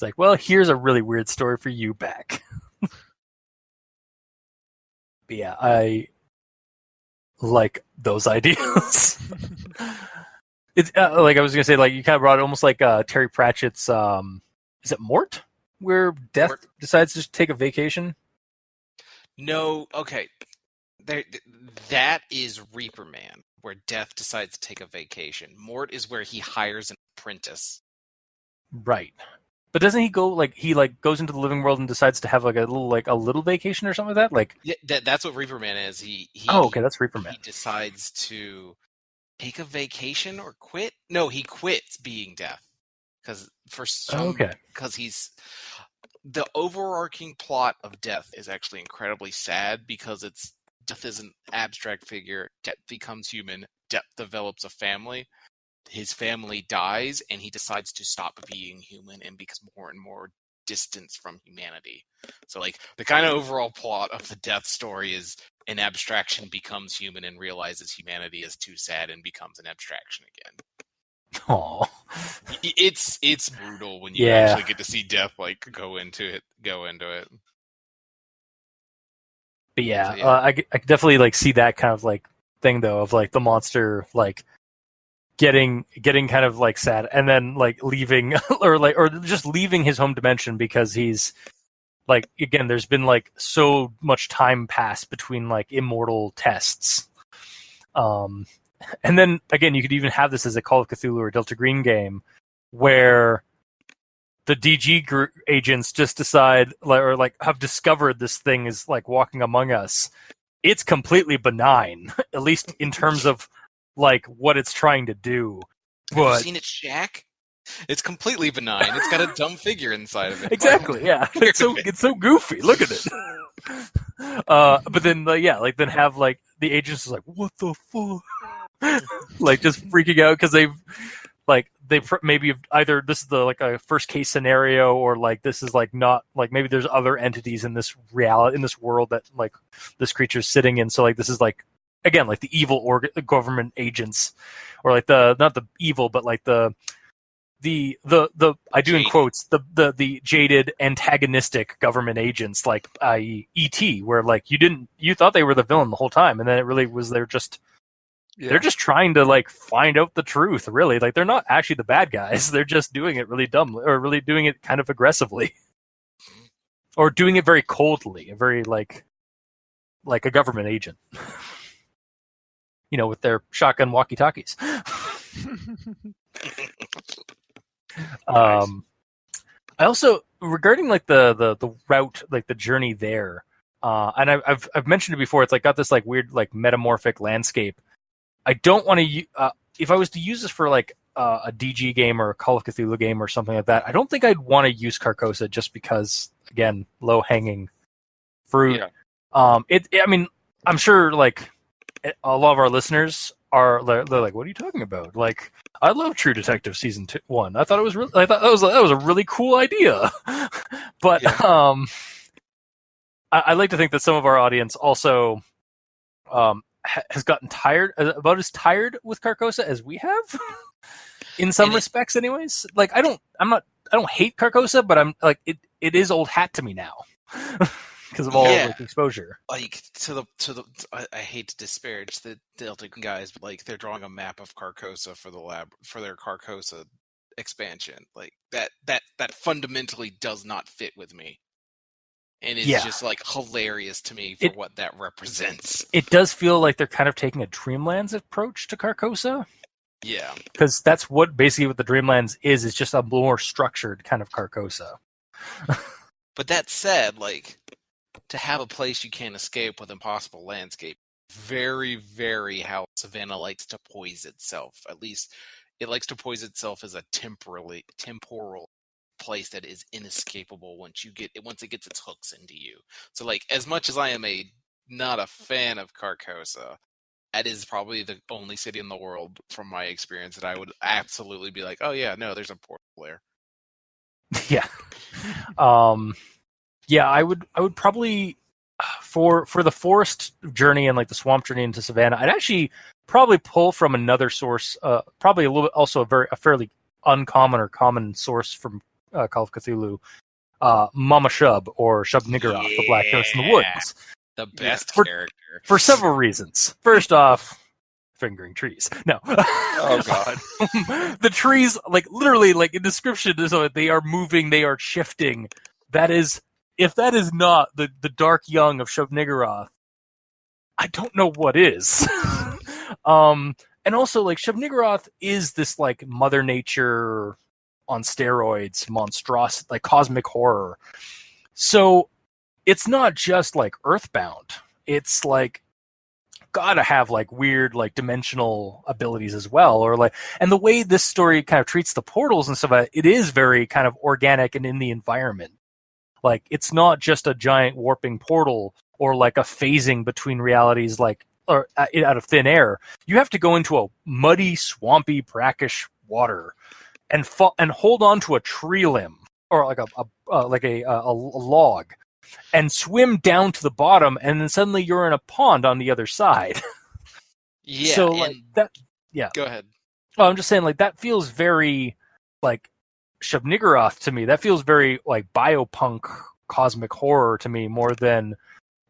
like, well, here's a really weird story for you back. But yeah, I like those ideas. It's like I was gonna say, like you kind of brought it almost like Terry Pratchett's. Is it Mort, where Death decides to take a vacation? No, okay. That is Reaper Man, where Death decides to take a vacation. Mort is where he hires an apprentice. Right. But doesn't he go he goes into the living world and decides to have like a little vacation or something like that? Like that's what Reaper Man is. He okay, that's Reaper Man. He decides to take a vacation or quit. No, he quits being Death because he's the overarching plot of Death is actually incredibly sad because Death is an abstract figure. Death becomes human. Death develops a family. His family dies, and he decides to stop being human and becomes more and more distant from humanity. So, like, the kind of overall plot of the Death story is an abstraction becomes human and realizes humanity is too sad and becomes an abstraction again. Oh, it's brutal when you actually get to see Death go into it. But I definitely see that kind of thing though of the monster getting kind of sad and then leaving or just leaving his home dimension because he's again there's been so much time passed between immortal tests. And then again you could even have this as a Call of Cthulhu or Delta Green game where the DG agents just decide or have discovered this thing is walking among us. It's completely benign, at least in terms of what it's trying to do. Have you seen its shack? It's completely benign. It's got a dumb figure inside of it. Exactly. Yeah. It's so goofy. Look at it. But then then have like the agents is like, what the fuck? Like just freaking out because maybe either this is the like a first case scenario or like this is like not like maybe there's other entities in this reality in this world that like this creature's sitting in. So like this is like again like the evil government agents or like the not the evil but like the I do in quotes the jaded antagonistic government agents like i.e. E.T. where like you thought they were the villain the whole time and then it really was they're just trying to like find out the truth really like they're not actually the bad guys they're just doing it really dumbly or really doing it kind of aggressively or doing it very coldly very like a government agent with their shotgun walkie-talkies. Nice. I also regarding like the route, like the journey there, and I've mentioned it before. It's like got this like weird like metamorphic landscape. I don't want to. If I was to use this for like a DG game or a Call of Cthulhu game or something like that, I don't think I'd want to use Carcosa just because again low hanging fruit. Yeah. I mean, I'm sure like a lot of our listeners they're like, what are you talking about? Like, I love True Detective season 1. I thought that was a really cool idea. But Yeah. I like to think that some of our audience also has gotten about as tired with Carcosa as we have, in some respects, anyways. Like, I don't hate Carcosa, but I'm like, it is old hat to me now. Because of all like, exposure, like I hate to disparage the Delta guys, but like they're drawing a map of Carcosa for their Carcosa expansion. Like that fundamentally does not fit with me, and it's just like hilarious to me for what that represents. It does feel like they're kind of taking a Dreamlands approach to Carcosa. Yeah, because that's basically what the Dreamlands is. It's just a more structured kind of Carcosa. But that said, like, to have a place you can't escape with impossible landscape, very, very how Savannah likes to poise itself. At least it likes to poise itself as a temporal place that is inescapable once it gets its hooks into you. So, like, as much as I am not a fan of Carcosa, that is probably the only city in the world, from my experience, that I would absolutely be like, oh yeah, no, there's a portal there. Yeah. Yeah, I would probably for the forest journey and like the swamp journey into Savannah, I'd actually probably pull from another source, probably a little bit also a fairly uncommon or common source from Call of Cthulhu, Mama Shub or Shub Niggurath, the Black Ghost in the Woods. The best character. For several reasons. First off, fingering trees. No. Oh god. The trees, like literally, like in description, they are moving, they are shifting. If that is not the dark young of Shub Niggurath, I don't know what is. And also, like, Shub Niggurath is this like Mother Nature on steroids, monstrosity, like cosmic horror. So it's not just like Earthbound. It's like gotta have like weird like dimensional abilities as well, or like, and the way this story kind of treats the portals and stuff, it is very kind of organic and in the environment. Like, it's not just a giant warping portal or like a phasing between realities, like or out of thin air. You have to go into a muddy, swampy, brackish water and hold on to a tree limb or like a log and swim down to the bottom, and then suddenly you're in a pond on the other side. Yeah. So like that. Yeah. Go ahead. Oh, I'm just saying, like, that feels very like Shub Niggurath to me. That feels very like biopunk cosmic horror to me, more than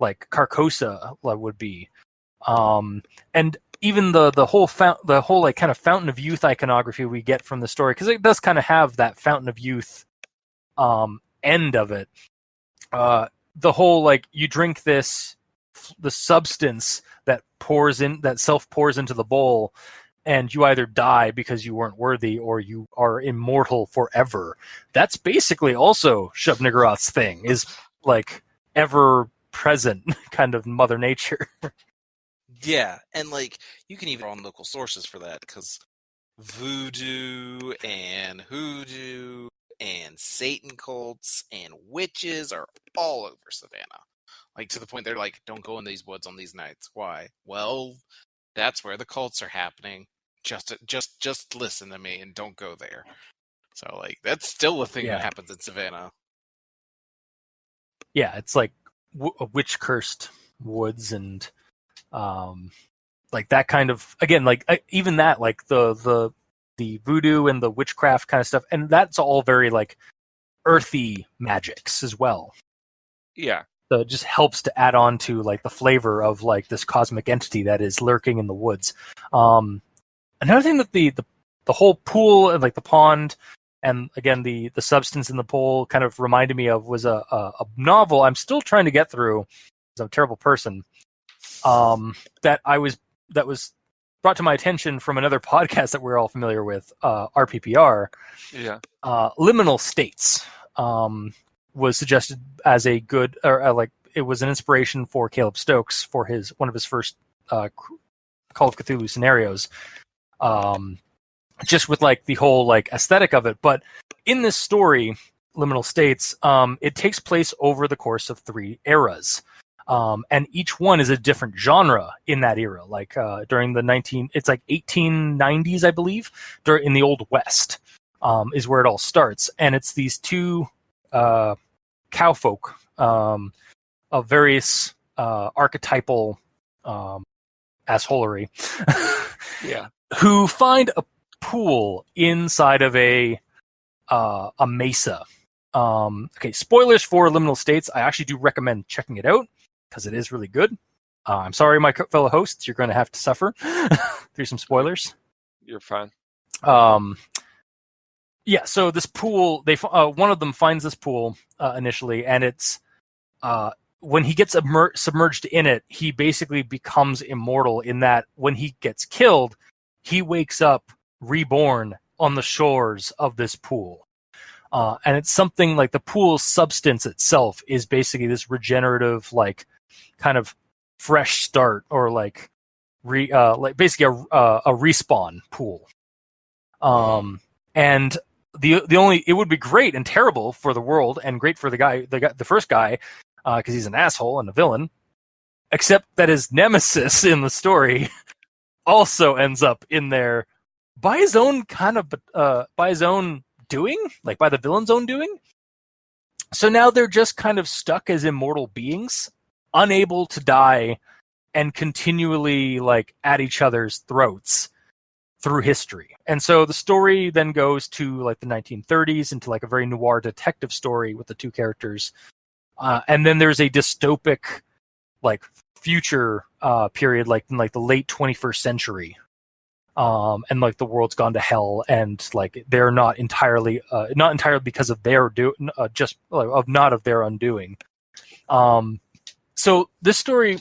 like Carcosa would be. And even the whole like kind of Fountain of Youth iconography we get from the story, because it does kind of have that Fountain of Youth end of it. The whole like, you drink the substance that self pours into the bowl, and you either die because you weren't worthy or you are immortal forever. That's basically also Shub Niggurath's thing, is like ever present kind of Mother Nature. Yeah, and like, you can even on local sources for that, because voodoo and hoodoo and Satan cults and witches are all over Savannah. Like, to the point they're like, don't go in these woods on these nights. Why? Well, that's where the cults are happening. Just listen to me and don't go there. So, like, that's still a thing that happens in Savannah. Yeah, it's like witch-cursed woods and like that kind of, again, like even that, like the voodoo and the witchcraft kind of stuff, and that's all very like earthy magics as well. Yeah. So it just helps to add on to like the flavor of like this cosmic entity that is lurking in the woods. Another thing that the whole pool and like the pond and again the substance in the pool kind of reminded me of was a novel I'm still trying to get through because I'm a terrible person. That was brought to my attention from another podcast that we're all familiar with, RPPR. Yeah. Liminal States was suggested as a good, or like it was an inspiration for Caleb Stokes for one of his first Call of Cthulhu scenarios. Just with like the whole like aesthetic of it, but in this story, Liminal States, it takes place over the course of 3 eras. And each one is a different genre in that era. Like during the 1890s, I believe, in the Old West is where it all starts. And it's these 2 cowfolk of various archetypal assholery Yeah. who find a pool inside of a mesa. Okay, spoilers for Liminal States. I actually do recommend checking it out because it is really good. I'm sorry, my fellow hosts, you're going to have to suffer through some spoilers. You're fine. Yeah, so this pool, one of them finds this pool initially, and it's when he gets submerged in it, he basically becomes immortal in that when he gets killed, he wakes up reborn on the shores of this pool. And it's something like the pool's substance itself is basically this regenerative, like kind of fresh start, or like basically a respawn pool. And the only, it would be great and terrible for the world and great for the first guy, because he's an asshole and a villain, except that his nemesis in the story also ends up in there by his own doing, like by the villain's own doing. So now they're just kind of stuck as immortal beings, unable to die, and continually like at each other's throats through history. And so the story then goes to like the 1930s into like a very noir detective story with the 2 characters. And then there's a dystopic like future period, like in like the late 21st century. And like the world's gone to hell, and like they're not entirely because of their of their undoing. So this story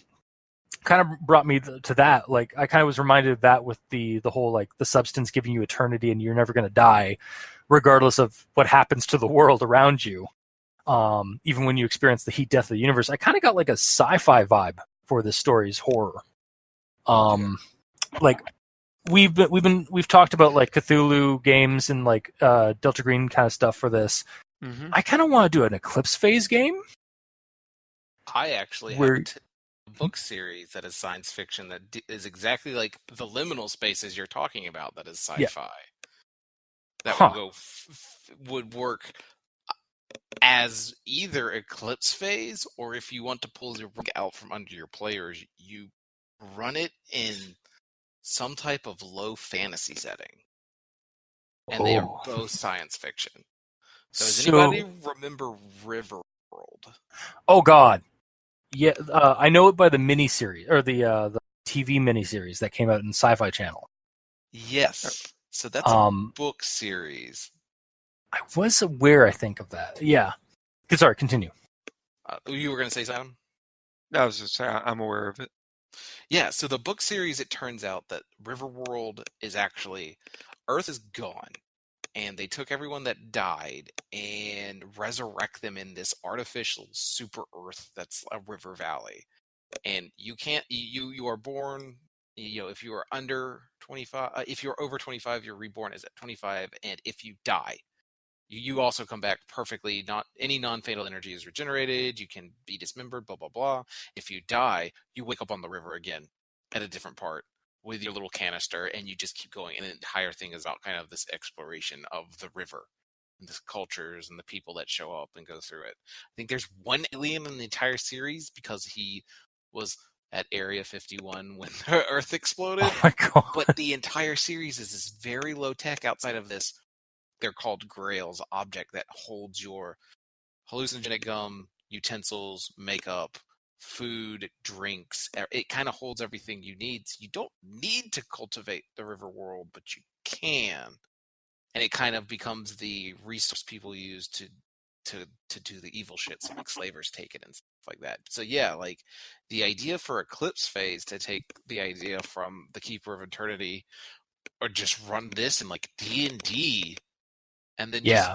kind of brought me to that. Like I kind of was reminded of that with the whole like the substance giving you eternity and you're never going to die, regardless of what happens to the world around you. Even when you experience the heat death of the universe, I kind of got like a sci-fi vibe for this story's horror. Like. We've talked about like Cthulhu games and like Delta Green kind of stuff for this. Mm-hmm. I kind of want to do an Eclipse Phase game. I actually have a book series that is science fiction that is exactly like the liminal spaces you're talking about. That is sci-fi. Yeah. That would work as either Eclipse Phase, or if you want to pull your book out from under your players, you run it in some type of low fantasy setting, and they are both science fiction. So does anybody remember Riverworld? Oh God, yeah, I know it by the miniseries or the TV miniseries that came out in Sci-Fi Channel. Yes, so that's a book series. I was aware, I think, of that. Yeah, sorry, continue. You were going to say something? No, I was just saying I'm aware of it. Yeah, so the book series, it turns out that Riverworld is actually, Earth is gone, and they took everyone that died and resurrect them in this artificial super Earth that's a river valley. And you are born if you are under 25, if you're over 25, your reborn is at 25, and if you die, you also come back perfectly. Not any non-fatal energy is regenerated. You can be dismembered. Blah blah blah. If you die, you wake up on the river again at a different part with your little canister, and you just keep going. And the entire thing is about kind of this exploration of the river, and the cultures and the people that show up and go through it. I think there's one alien in the entire series because he was at Area 51 when the Earth exploded. Oh my god! But the entire series is this very low tech. Outside of this, they're called grails, object that holds your hallucinogenic gum, utensils, makeup, food, drinks. It kind of holds everything you need. So you don't need to cultivate the river world, but you can. And it kind of becomes the resource people use to do the evil shit. So like slavers take it and stuff like that. So yeah, like the idea for Eclipse Phase to take the idea from the Keeper of Eternity or just run this in like D&D and then just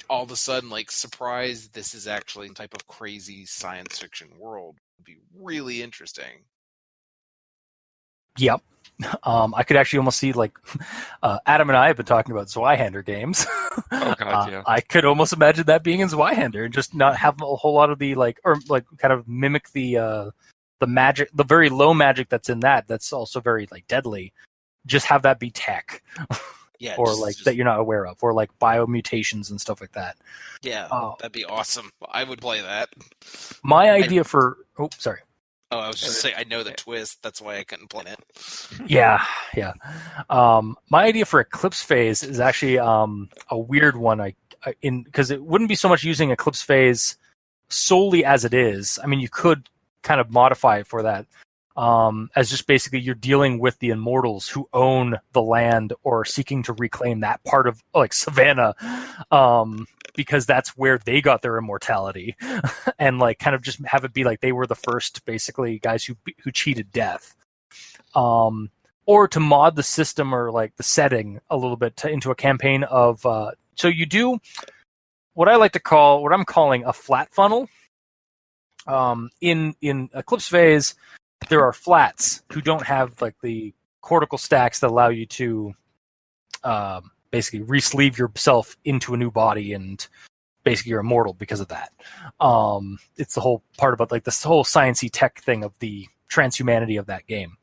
all of a sudden like surprise, this is actually a type of crazy science fiction world would be really interesting. Yep. I could actually almost see like Adam and I have been talking about Zweihander games. Oh god, yeah. I could almost imagine that being in Zweihander and just not have a whole lot of the kind of mimic the magic, the very low magic that's in that. That's also very like deadly. Just have that be tech. Yeah, or that you're not aware of, or like biomutations and stuff like that. Yeah, that'd be awesome. I would play that. My idea for sorry. Oh, I was just saying, I know the twist. That's why I couldn't play it. Yeah. My idea for Eclipse Phase is actually a weird one. Because it wouldn't be so much using Eclipse Phase solely as it is. I mean, you could kind of modify it for that. As just basically you're dealing with the immortals who own the land or seeking to reclaim that part of like Savannah, because that's where they got their immortality, and like kind of just have it be like they were the first basically guys who cheated death, or to mod the system or like the setting a little bit into a campaign of so you do what I'm calling a flat funnel. In Eclipse Phase, there are flats who don't have like the cortical stacks that allow you to basically re-sleeve yourself into a new body, and basically you're immortal because of that. It's the whole part about like this whole sciencey tech thing of the transhumanity of that game.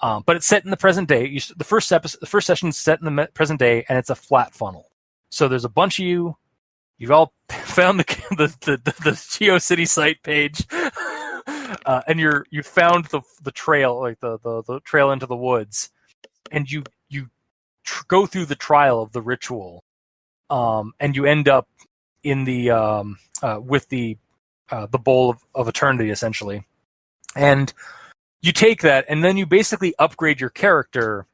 But it's set in the present day. The first session is set in the present day, and it's a flat funnel. So there's a bunch of you. You've all found the GeoCity site page. And you found the trail, like the trail into the woods, and you go through the trial of the ritual, and you end up in the with the bowl of eternity essentially, and you take that, and then you basically upgrade your character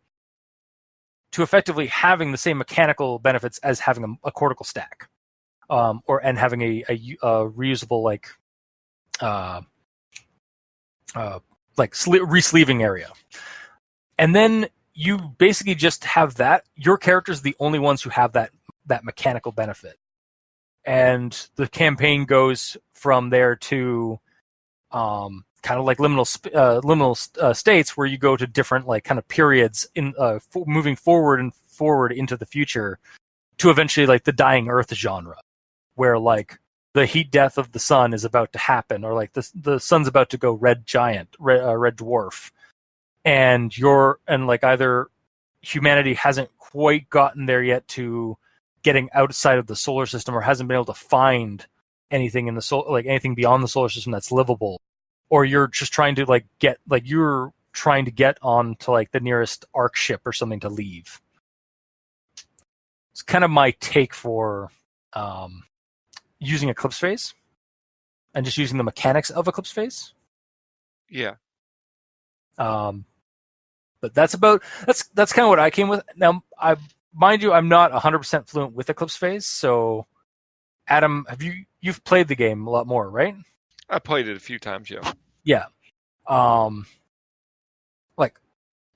to effectively having the same mechanical benefits as having a cortical stack, and having a reusable re-sleeving area. And then you basically just have that. Your characters are the only ones who have that mechanical benefit. And the campaign goes from there to kind of like liminal states where you go to different like kind of periods in moving forward into the future to eventually like the dying Earth genre, where like the heat death of the sun is about to happen, or like the sun's about to go red dwarf, and like either humanity hasn't quite gotten there yet to getting outside of the solar system, or hasn't been able to find anything in the anything beyond the solar system that's livable, or you're just trying to get on to like the nearest arc ship or something to leave. It's kind of my take for using Eclipse Phase and just using the mechanics of Eclipse Phase. Yeah. But that's kind of what I came with. Now, mind you, I'm not 100% fluent with Eclipse Phase. So, Adam, you've played the game a lot more, right? I played it a few times, yeah. Yeah. Like,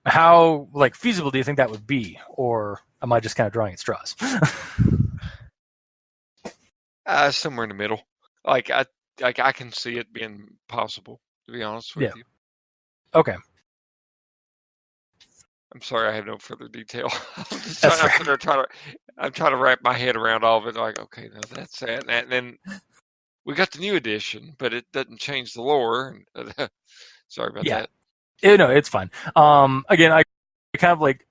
how feasible do you think that would be, or am I just kind of drawing at straws? Somewhere in the middle. I can see it being possible, to be honest with you. Okay. I'm sorry, I have no further detail. I'm just That's I'm trying to wrap my head around all of it. Like, okay, no, that's that. And then we got the new edition, but it doesn't change the lore. Sorry about Yeah. that. No, it's fine. Again, I kind of like,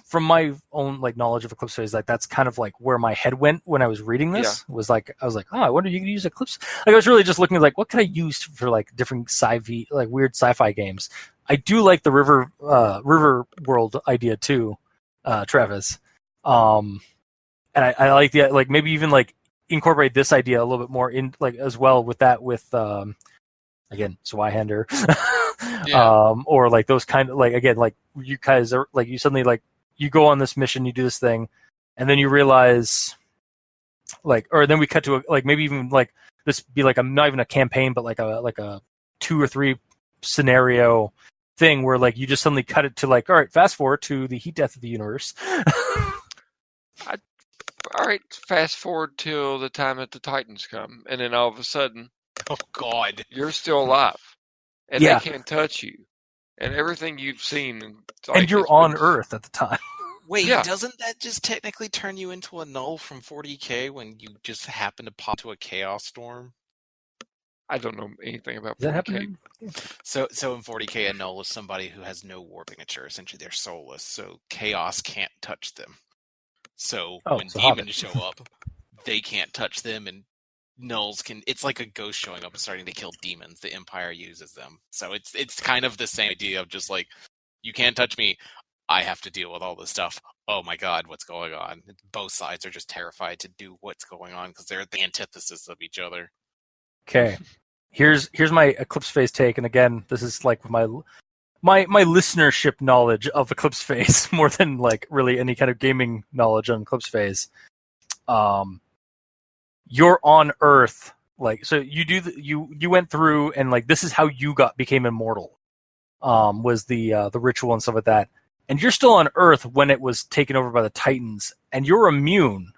from my own like knowledge of Eclipse Phase, like that's kind of like where my head went when I was reading this. Was like, I was like, oh, I wonder you could use Eclipse. Like I was really just looking at like, what could I use for like different like weird sci-fi games. I do like the river world idea too, Travis. And I like the like maybe even like incorporate this idea a little bit more in like as well with that with again Zweihander. Or like those kind of like again like you guys are like you suddenly like you go on this mission, you do this thing, and then you realize like, or then we cut to a, like maybe even like this be like not even a campaign but like a 2 or 3 scenario thing where like you just suddenly cut it to like, all right, fast forward to the heat death of the universe. All right, fast forward till the time that the Titans come, and then all of a sudden, oh God, you're still alive, and they can't touch you, and everything you've seen, like, and you're on Earth at the time. Wait, doesn't that just technically turn you into a null from 40K when you just happen to pop to a chaos storm? I don't know anything about 40K. So in 40K, a null is somebody who has no war signature. Essentially, they're soulless, so chaos can't touch them. So when demons show up, they can't touch them, and nulls can. It's like a ghost showing up and starting to kill demons. The Empire uses them, so it's kind of the same idea of just like, you can't touch me. I have to deal with all this stuff. Oh my God, what's going on? Both sides are just terrified to do what's going on because they're the antithesis of each other. Okay, here's my Eclipse Phase take, and again, this is like my listenership knowledge of Eclipse Phase more than like really any kind of gaming knowledge on Eclipse Phase. You're on Earth, like, so you do you went through and like this is how you became immortal. Was the ritual and stuff like that, and you're still on Earth when it was taken over by the Titans, and you're immune.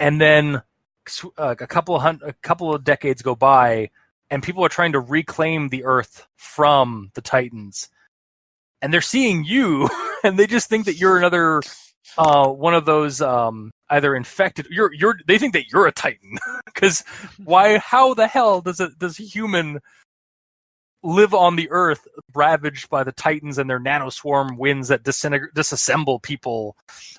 And then a couple of decades go by, and people are trying to reclaim the Earth from the Titans, and they're seeing you, and they just think that you're another one of those either infected. They think that you're a Titan because why? How the hell does a human live on the Earth ravaged by the Titans and their nanoswarm winds that disassemble people,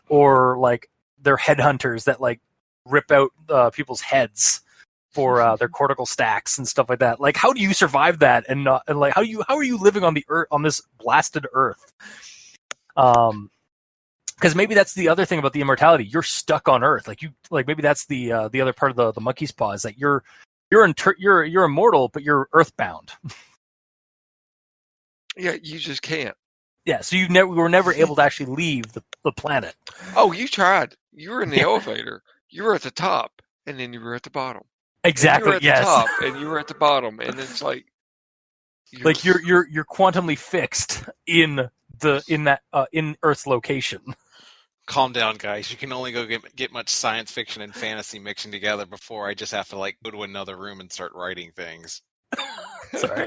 or like they're headhunters that like rip out people's heads for their cortical stacks and stuff like that. Like, how do you survive that? And like, how are you living on the Earth, on this blasted Earth? Because maybe that's the other thing about the immortality. You're stuck on Earth. Like maybe that's the other part of the monkey's paw is that you're immortal, but you're earthbound. Yeah, you just can't. Yeah, so we were never able to actually leave the planet. Oh, you tried. You were in the elevator. You were at the top, and then you were at the bottom. Exactly. And you were at the top, and you were at the bottom, and it's like you're quantumly fixed in Earth's location. Calm down, guys. You can only go get much science fiction and fantasy mixing together before I just have to like go to another room and start writing things. Sorry.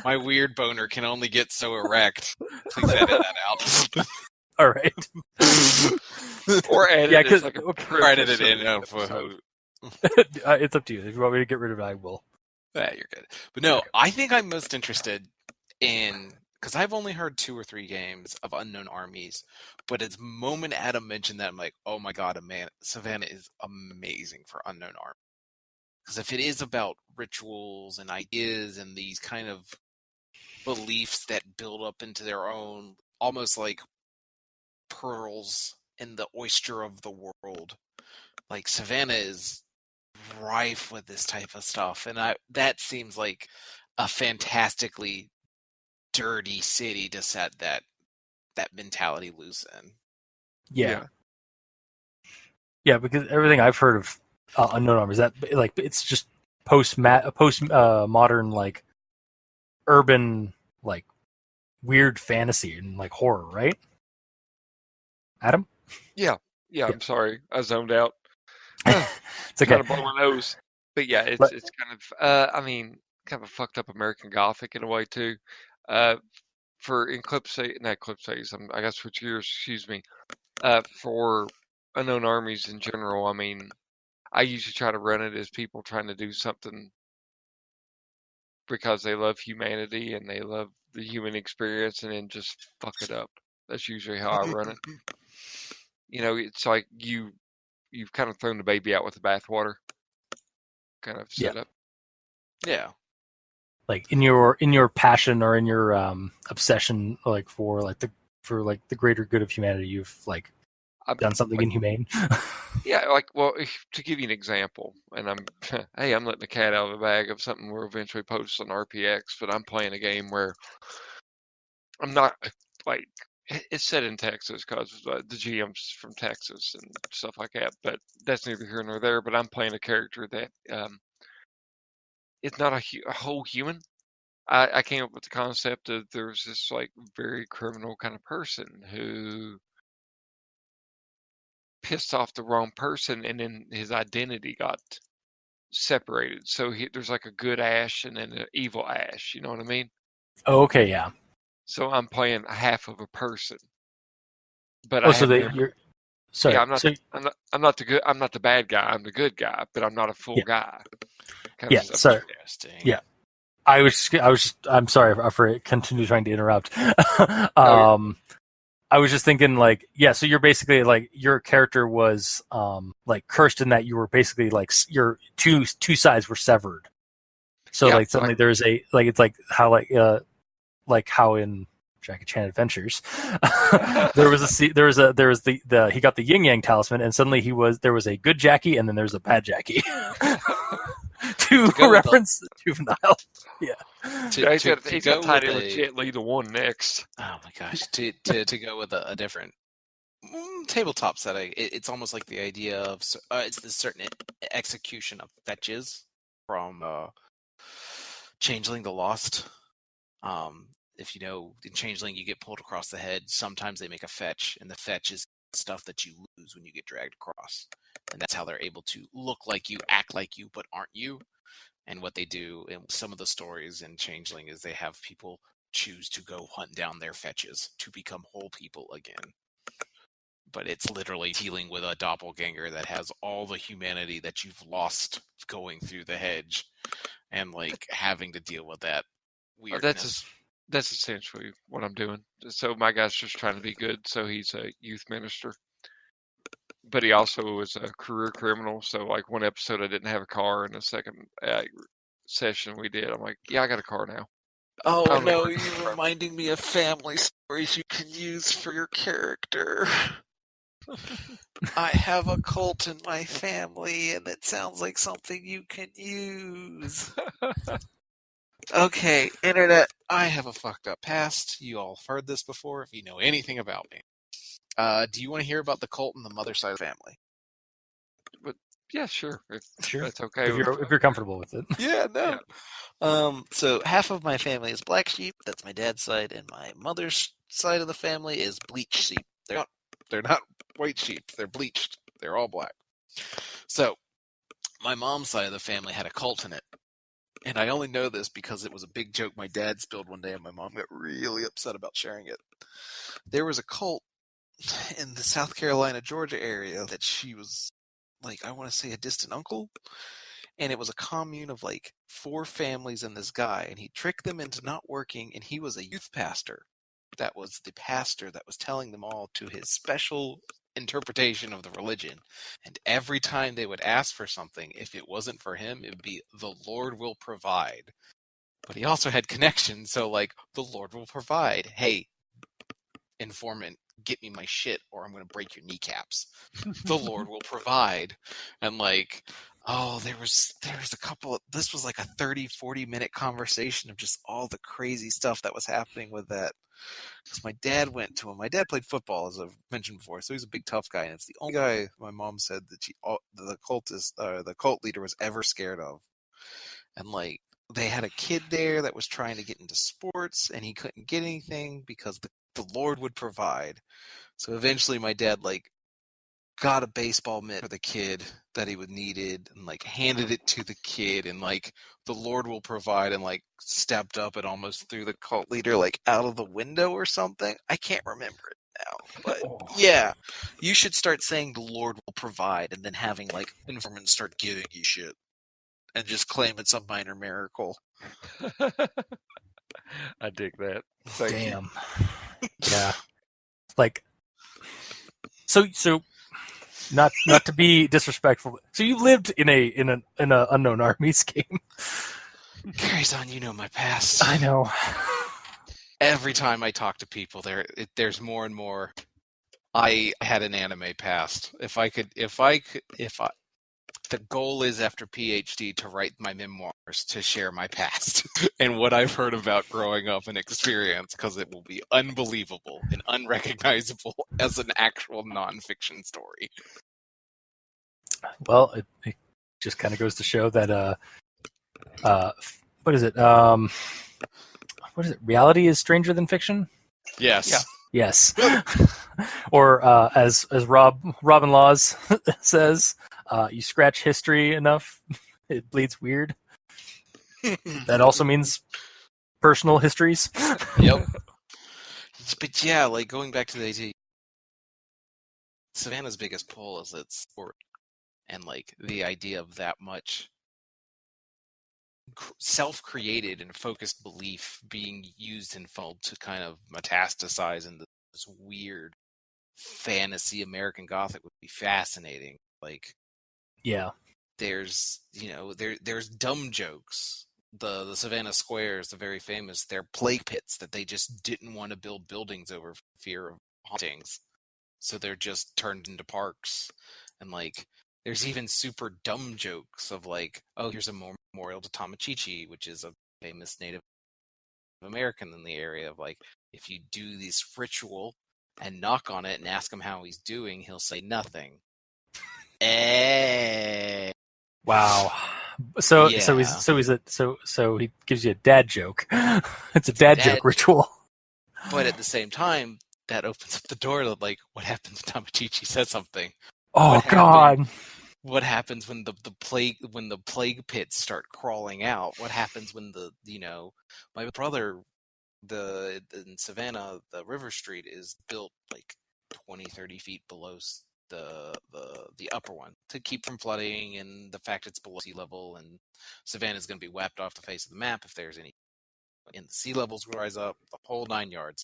My weird boner can only get so erect. Please edit that out. All right. Or edit it like or edit it in. It's up to you. If you want me to get rid of it, I will. Yeah, you're good. But no, I think I'm most interested in, because I've only heard 2 or 3 games of Unknown Armies, but it's moment Adam mentioned that I'm like, oh my God, Savannah is amazing for Unknown Armies. Because if it is about rituals and ideas and these kind of beliefs that build up into their own, almost like pearls in the oyster of the world, like Savannah is rife with this type of stuff, and that seems like a fantastically dirty city to set that mentality loose in. Yeah, because everything I've heard of Unknown Armies, that like it's just post modern like urban like weird fantasy and like horror, right? Adam? Yeah. I'm sorry, I zoned out. It's okay. Kind of blow my nose, but yeah, it's kind of kind of a fucked up American Gothic in a way too. for not Eclipse, I got to switch gears, excuse me. For unknown armies in general, I mean, I usually try to run it as people trying to do something because they love humanity and they love the human experience, and then just fuck it up. That's usually how I run it. It's like you've kind of thrown the baby out with the bathwater kind of setup. Yeah. Like in your passion or in your obsession, like for the greater good of humanity, you've done something inhumane. Yeah, to give you an example, and I'm letting the cat out of the bag of something we'll eventually post on RPX, but I'm playing a game where I'm not it's set in Texas because the GM's from Texas and stuff like that, but that's neither here nor there. But I'm playing a character that it's not a whole human. I came up with the concept of there's this very criminal kind of person who pissed off the wrong person, and then his identity got separated. So there's like a good Ash and then an evil Ash. You know what I mean? Oh, okay, yeah. So I'm playing half of a person, but you're sorry. Yeah, I'm not the bad guy. I'm the good guy, but I'm not a full guy. Yeah, sorry. Yeah. I'm sorry for continue trying to interrupt. I was just thinking so you're basically your character was cursed in that you were basically your two sides were severed. So suddenly there's it's how in Jackie Chan Adventures there was he got the yin yang talisman, and suddenly there was a good Jackie and then there's a bad Jackie. to reference the juvenile. Yeah. He's got tied in with Jet Li the one next. Oh my gosh. To go with a different tabletop setting, it's almost like the idea of it's the certain execution of fetches from Changeling the Lost. If you know, in Changeling you get pulled across the head. Sometimes they make a fetch, and the fetch is stuff that you lose when you get dragged across. And that's how they're able to look like you, act like you, but aren't you. And what they do in some of the stories in Changeling is they have people choose to go hunt down their fetches to become whole people again. But it's literally dealing with a doppelganger that has all the humanity that you've lost going through the hedge, and having to deal with that weirdness. That's essentially what I'm doing. So my guy's just trying to be good, so he's a youth minister. But he also was a career criminal, so one episode I didn't have a car, and the second session we did, I'm like, yeah, I got a car now. Oh no, you're reminding me of family stories you can use for your character. I have a cult in my family, and it sounds like something you can use. Okay, internet, I have a fucked up past. You all have heard this before if you know anything about me. Do you want to hear about the cult in the mother side of the family? But yeah, sure. Sure. That's okay. If you're comfortable with it. Yeah, no. Yeah. So half of my family is black sheep. That's my dad's side, and my mother's side of the family is bleached sheep. They're not white sheep. They're bleached. They're all black. So my mom's side of the family had a cult in it. And I only know this because it was a big joke my dad spilled one day, and my mom got really upset about sharing it. There was a cult in the South Carolina, Georgia area that she was, I want to say a distant uncle. And it was a commune of 4 families and this guy. And he tricked them into not working, and he was a youth pastor. That was the pastor that was telling them all to his special interpretation of the religion. And every time they would ask for something, if it wasn't for him, it would be, the Lord will provide. But he also had connections, so the Lord will provide. Hey, informant, get me my shit or I'm going to break your kneecaps. The Lord will provide. And there was a couple of, this was a 30-40 minute conversation of just all the crazy stuff that was happening with that. Because my dad went to him. My dad played football, as I've mentioned before, so he's a big tough guy, and it's the only guy my mom said that the cult leader was ever scared of. And they had a kid there that was trying to get into sports, and he couldn't get anything because the Lord would provide. So eventually my dad got a baseball mitt for the kid that he would needed, and like handed it to the kid, and like the Lord will provide, and like stepped up and almost threw the cult leader like out of the window or something. I can't remember it now, but yeah, you should start saying the Lord will provide, and then having like informants start giving you shit, and just claim it's a minor miracle. I dig that. Thank you. Damn. Yeah. Like, so not to be disrespectful. So you lived in an Unknown Armies game. Carries on, you know my past. I know. Every time I talk to people, there's more and more. I had an anime past. The goal is after PhD to write my memoirs to share my past and what I've heard about growing up and experience, because it will be unbelievable and unrecognizable as an actual nonfiction story. Well, it just kind of goes to show that what is it? What is it? Reality is stranger than fiction. Yes. Yeah. Yes. Or as Robin Laws says, you scratch history enough, it bleeds weird. That also means personal histories. Yep. But yeah, like going back to the idea, Savannah's biggest pull is its sport, and like the idea of that much self-created and focused belief being used in film to kind of metastasize into this weird fantasy American Gothic would be fascinating. Like, Yeah. there's there's dumb jokes. The Savannah Squares, the very famous, they're plague pits that they just didn't want to build buildings over fear of hauntings, so they're just turned into parks. And like, there's even super dumb jokes of like, oh, here's a memorial to Tamachichi, which is a famous Native American in the area. Of like, if you do this ritual and knock on it and ask him how he's doing, he'll say nothing. Wow. So Yeah. so he gives you a dad joke. It's a dad joke ritual. But at the same time, that opens up the door to like, what happens when Tamachichi says something? Oh God. What happens when the plague pits start crawling out? What happens when my brother, in Savannah, the River Street is built like 20-30 feet below the upper one to keep from flooding, and the fact it's below sea level, and Savannah is going to be wiped off the face of the map if there's any, and the sea levels rise up, the whole 9 yards.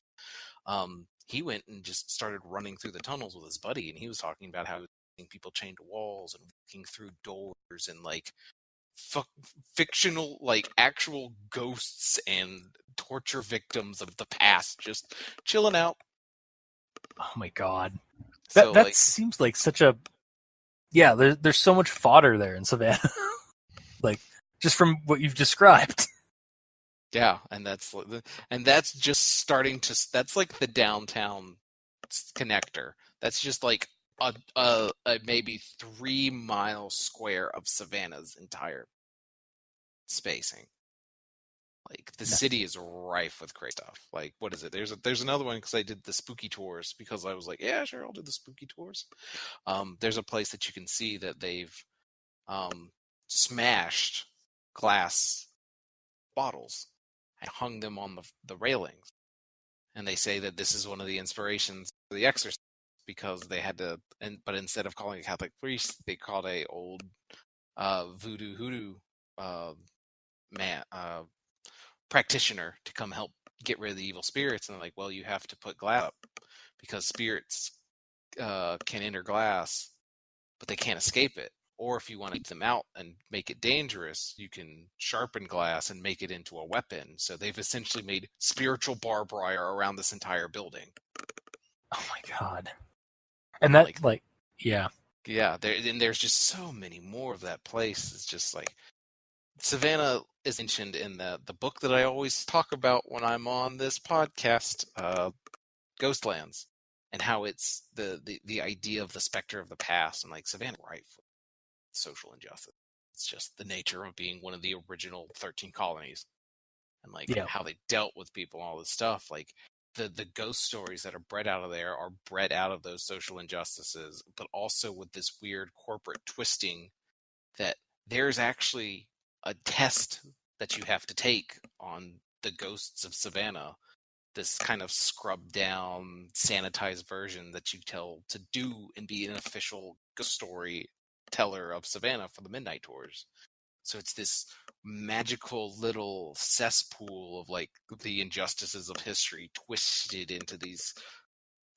He went and just started running through the tunnels with his buddy, and he was talking about how people chained to walls and walking through doors, and like fictional, like actual ghosts and torture victims of the past just chilling out. Oh my God. So, That like, seems like such a there's so much fodder there in Savannah. Like, just from what you've described. yeah, and that's just starting to, that's like the downtown connector. That's just like a maybe 3 mile square of Savannah's entire spacing. Like, the city is rife with crazy stuff. Like, what is it? There's another one, because I did the spooky tours, because I was like, yeah, sure, I'll do the spooky tours. There's a place that you can see that they've smashed glass bottles and hung them on the railings. And they say that this is one of the inspirations for The Exorcist, because they had to, but instead of calling a Catholic priest, they called a old voodoo hoodoo practitioner to come help get rid of the evil spirits. And they're like, well, you have to put glass up, because spirits can enter glass, but they can't escape it. Or if you want to keep them out and make it dangerous, you can sharpen glass and make it into a weapon. So they've essentially made spiritual barbed wire around this entire building. Oh my God. And that, yeah. Yeah, there's just so many more of that place. It's just like, Savannah is mentioned in the book that I always talk about when I'm on this podcast, Ghostlands, and how it's the idea of the specter of the past, and like Savannah, right, for social injustice. It's just the nature of being one of the original 13 colonies, and like how they dealt with people and all this stuff. Like, the ghost stories that are bred out of there are bred out of those social injustices, but also with this weird corporate twisting that there's actually a test that you have to take on the ghosts of Savannah, this kind of scrubbed down, sanitized version that you tell to do and be an official ghost story teller of Savannah for the Midnight Tours. So it's this magical little cesspool of like the injustices of history twisted into these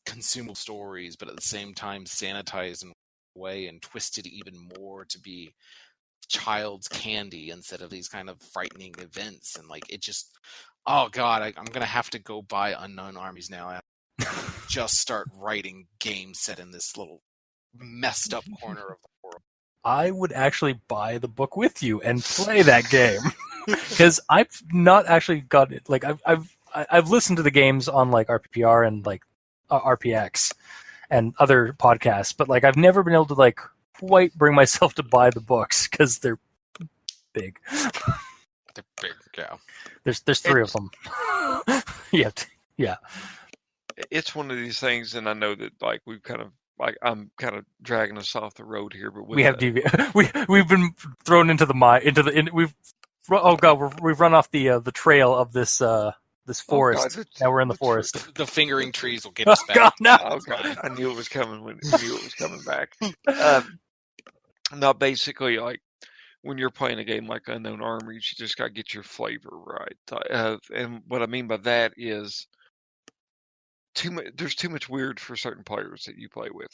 consumable stories, but at the same time sanitized in a way and twisted even more to be child's candy instead of these kind of frightening events. And like it just, oh god, I'm gonna have to go buy Unknown Armies now and just start writing games set in this little messed up corner of the world. I would actually buy the book with you and play that game because I've not actually got it. Like I've listened to the games on like RPPR and like RPX and other podcasts, but like I've never been able to like quite bring myself to buy the books because they're big. They're big, yeah. There's three of them. Yeah. It's one of these things, and I know that like we've kind of like I'm kind of dragging us off the road here, but We have we've been thrown into we've run off the trail of this forest. God, now we're in the forest. The fingering trees will get us back. God, no. Oh god, I knew it was coming back. No, basically, like when you're playing a game like Unknown Armies, you just got to get your flavor right. And what I mean by that is there's too much weird for certain players that you play with.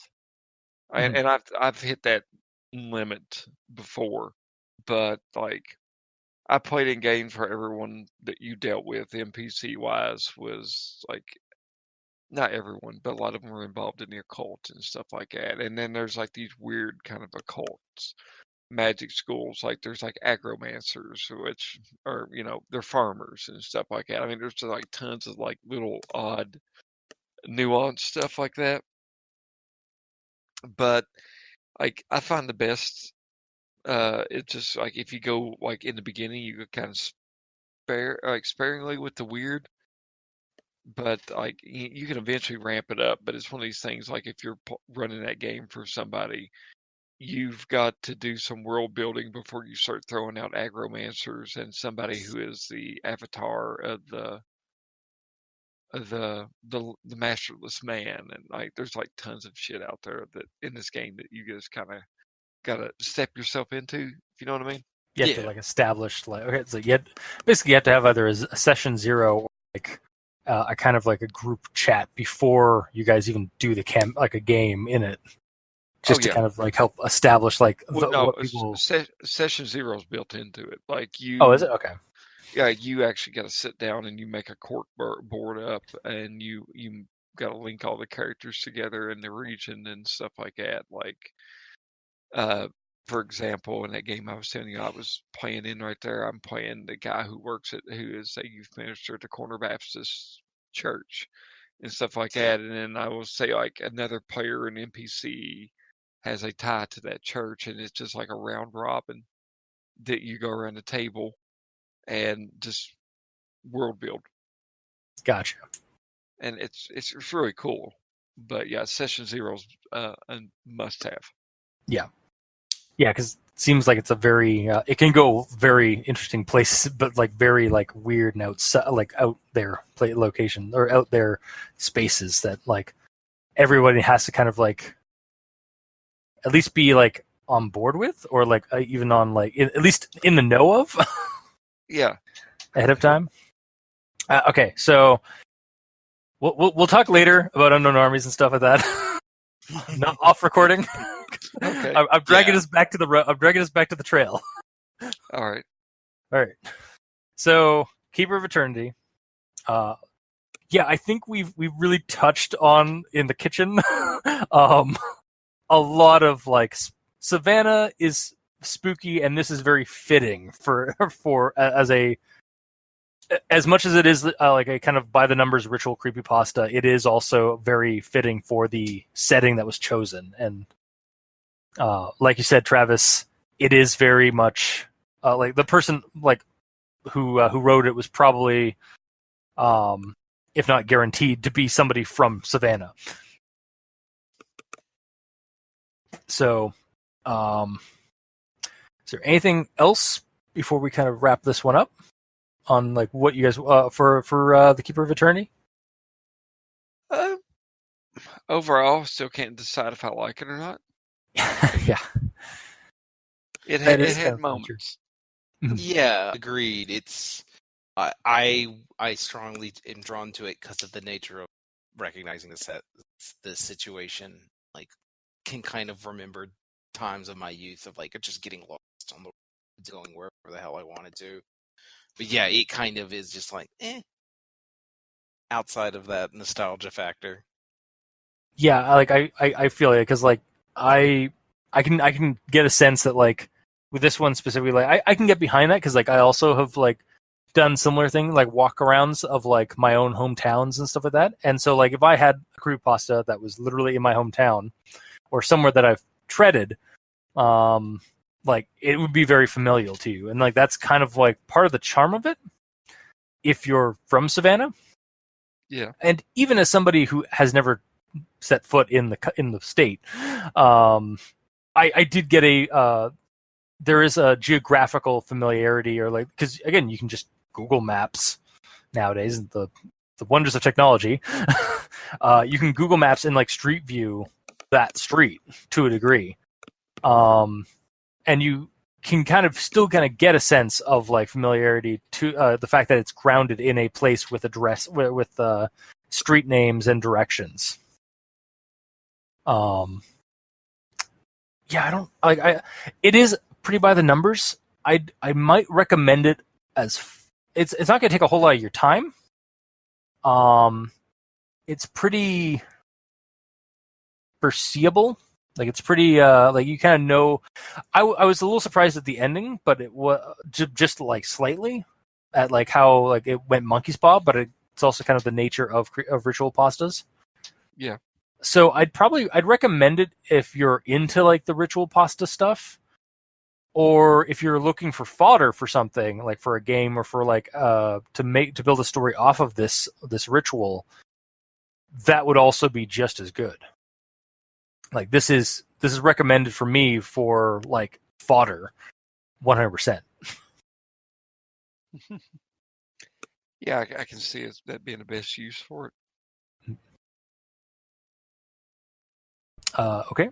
Mhm. And I've hit that limit before, but like I played in games where everyone that you dealt with NPC wise was like, not everyone, but a lot of them were involved in the occult and stuff like that. And then there's like these weird kind of occults, magic schools. Like there's like agromancers, which are, they're farmers and stuff like that. I mean, there's just like tons of like little odd nuanced stuff like that. But like I find the best, it's just like if you go like in the beginning, you could kind of sparingly with the weird, but like you can eventually ramp it up. But it's one of these things like if you're running that game for somebody, you've got to do some world building before you start throwing out agromancers and somebody who is the avatar of the masterless man. And like there's like tons of shit out there that in this game that you just kind of gotta step yourself into, if you know what I mean. You have to like establish like okay, so you have to have either a session 0 or like a kind of like a group chat before you guys even do the like a game in it, just to kind of like help establish like what people. Session 0 is built into it. Like you. Oh, is it? Okay. Yeah, you actually got to sit down and you make a cork board up, and you got to link all the characters together in the region and stuff like that. Like, for example, in that game I was telling you I was playing in right there, I'm playing the guy who is a youth minister at the Corner Baptist Church and stuff like that. And then I will say like another player, an NPC, has a tie to that church, and it's just like a round robin that you go around the table and just world build. Gotcha. And it's really cool. But yeah, session 0 is a must have. Yeah, because it seems like it's a very it can go very interesting place, but like very like weird and out there location or out there spaces that like everybody has to kind of like at least be like on board with, or like even on like at least in the know of. Yeah. Ahead of time. Okay, so we'll talk later about Unknown Armies and stuff like that. Not off recording. Okay. I'm dragging us back to the trail. All right. So Keeper of Eternity. I think we've really touched on in the kitchen. A lot of like Savannah is spooky, and this is very fitting for as much as it is like a kind of by the numbers ritual creepypasta, it is also very fitting for the setting that was chosen. And like you said, Travis, it is very much like the person like who wrote it was probably if not guaranteed, to be somebody from Savannah. So, is there anything else before we kind of wrap this one up on like what you guys for the Keeper of Eternity? Overall, still can't decide if I like it or not. Yeah, It That is had kind of moments. Yeah, agreed. It's I strongly am drawn to it because of the nature of recognizing the situation. Like, can kind of remember times of my youth of like just getting lost on the road, going wherever the hell I wanted to. But yeah, it kind of is just like outside of that nostalgia factor. yeah. Like I feel it because like I can get a sense that like with this one specifically, like I can get behind that because like I also have like done similar things like walkarounds of like my own hometowns and stuff like that. And so like if I had a creepypasta that was literally in my hometown or somewhere that I've treaded, like it would be very familial to you. And like that's kind of like part of the charm of it if you're from Savannah. Yeah. And even as somebody who has never set foot in the state, I did get there is a geographical familiarity, or like because again you can just Google Maps nowadays, the wonders of technology. You can Google Maps and like Street View that street to a degree, and you can kind of still kind of get a sense of like familiarity to the fact that it's grounded in a place with with street names and directions. Yeah, I don't like. It is pretty by the numbers. I might recommend it as it's not going to take a whole lot of your time. It's pretty foreseeable. Like it's pretty like you kind of know. I was a little surprised at the ending, but it was just like slightly at like how like it went monkey's paw. But it's also kind of the nature of ritual pastas. Yeah. So I'd recommend it if you're into like the ritual pasta stuff, or if you're looking for fodder for something like for a game or for like to build a story off of this ritual. That would also be just as good. Like this is recommended for me for like fodder, 100%. Yeah, I can see that being the best use for it. Okay.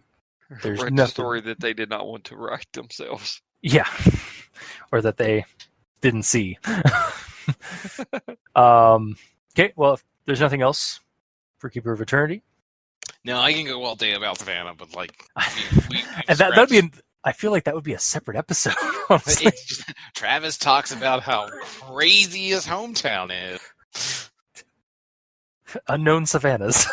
There's Write nothing. a story that they did not want to write themselves. Yeah, or that they didn't see. Okay, well, if there's nothing else for Keeper of Eternity. No, I can go all day about Savannah, but like, and that'd be. I feel like that would be a separate episode. Honestly. Travis talks about how crazy his hometown is. Unknown savannas.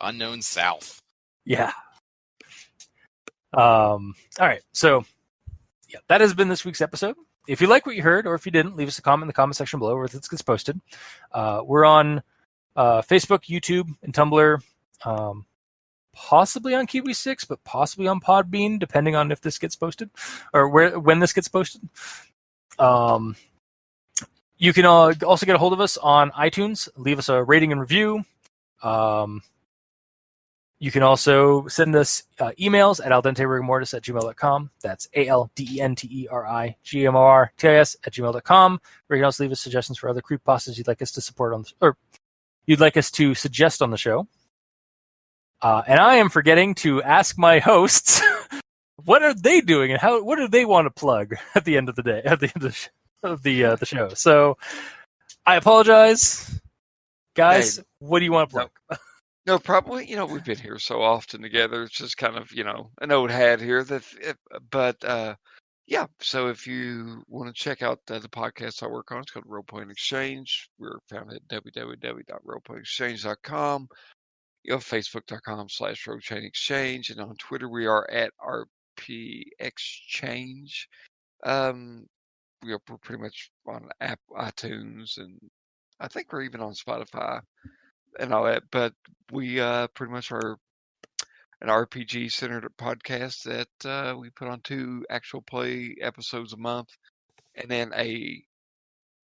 Unknown South. Yeah. All right. So, yeah, that has been this week's episode. If you like what you heard, or if you didn't, leave us a comment in the comment section below where this gets posted. We're on Facebook, YouTube, and Tumblr. Possibly on Kiwi 6, but possibly on Podbean, depending on if this gets posted or when this gets posted. You can also get a hold of us on iTunes. Leave us a rating and review. You can also send us emails at aldenterigamortis@gmail.com. That's ALDENTERIGMORTIS@gmail.com. Where you can also leave us suggestions for other creepypastas you'd like us to support or you'd like us to suggest on the show. And I am forgetting to ask my hosts, what are they doing and what do they want to plug at the end of the day, at the end of the show? So I apologize, guys. Hey, what do you want to plug? No, probably. We've been here so often together. It's just kind of an old hat here. Yeah. So if you want to check out the podcast I work on, it's called Role Playing Exchange. We're found at www.roleplayingexchange.com. Facebook.com/RolePlayingExchange, and on Twitter we are at RPExchange. We're pretty much on iTunes, and I think we're even on Spotify and all that. But we pretty much are an RPG-centered podcast that we put on 2 actual play episodes a month, and then a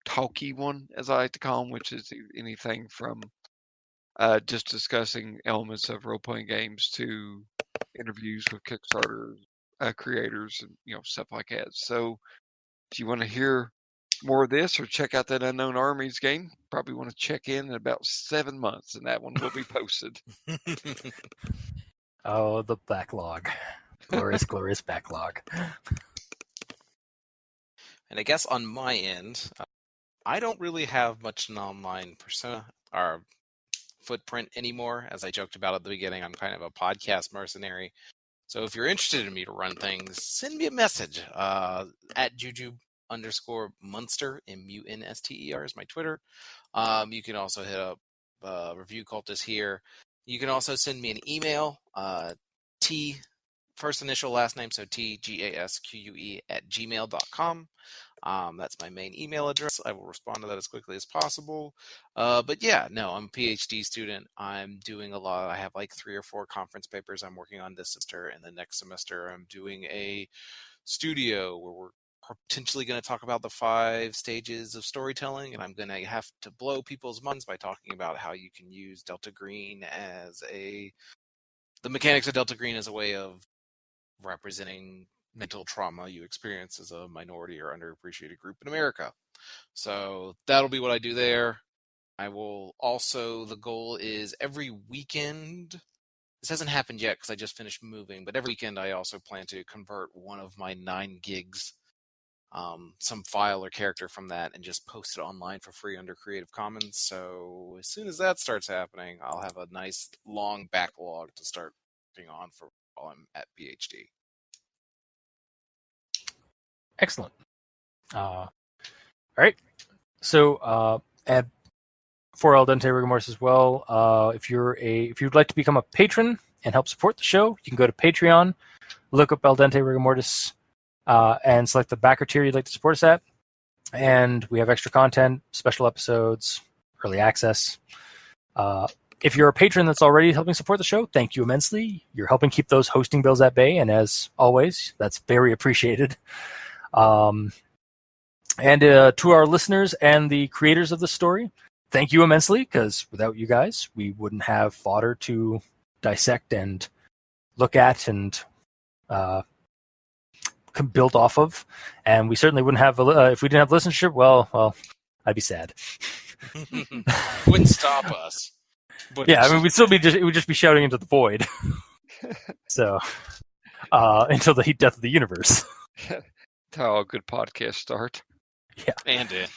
talky one, as I like to call them, which is anything from just discussing elements of role-playing games to interviews with Kickstarter creators and stuff like that. So if you want to hear more of this or check out that Unknown Armies game, probably want to check in about 7 months, and that one will be posted. Oh, the backlog. Glorious, glorious backlog. And I guess on my end, I don't really have much an online persona or footprint anymore. As I joked about at the beginning, I'm kind of a podcast mercenary. So if you're interested in me to run things, send me a message at Juju_Munster, MUNSTER is my Twitter. You can also hit up Review Cultist here. You can also send me an email, T, first initial, last name, so TGASQUE @gmail.com. That's my main email address. I will respond to that as quickly as possible. But yeah, no, I'm a PhD student. I'm doing a lot. I have like 3 or 4 conference papers I'm working on this semester, and the next semester I'm doing a studio where we're potentially going to talk about the 5 stages of storytelling, and I'm going to have to blow people's minds by talking about how you can use Delta Green as the mechanics of Delta Green as a way of representing mental trauma you experience as a minority or underappreciated group in America. So that'll be what I do there. I will also, the goal is every weekend, this hasn't happened yet because I just finished moving, but every weekend I also plan to convert one of my 9 gigs, some file or character from that, and just post it online for free under Creative Commons. So as soon as that starts happening, I'll have a nice long backlog to start working on for while I'm at PhD. Excellent. All right. So, and for Al Dente Rigor Mortis as well, if you'd like to become a patron and help support the show, you can go to Patreon, look up Al Dente Rigor Mortis, and select the backer tier you'd like to support us at. And we have extra content, special episodes, early access. If you're a patron that's already helping support the show, thank you immensely. You're helping keep those hosting bills at bay, and as always, that's very appreciated. And to our listeners and the creators of the story, thank you immensely, because without you guys, we wouldn't have fodder to dissect and look at and build off of. And we certainly wouldn't have, if we didn't have listenership, well, I'd be sad. Wouldn't stop us. But yeah, I mean, it would just be shouting into the void. So, until the heat death of the universe. That's how a good podcast start. Yeah. And it.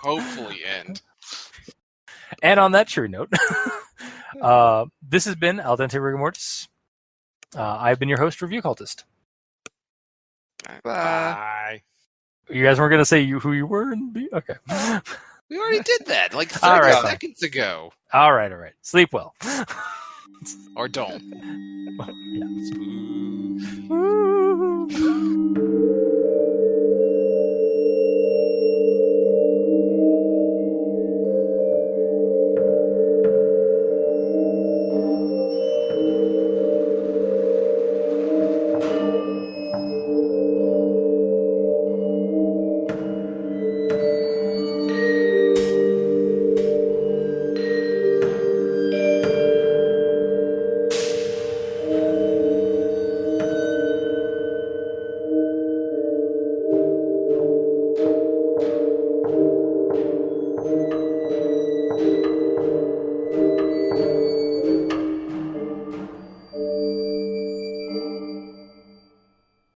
Hopefully end. And on that cheery note, this has been Al Dente Rigor Mortis. I've been your host, Review Cultist. Bye. You guys weren't going to say who you were? Okay. We already did that like 30 seconds ago. All right. Sleep well. Or don't. Spooky.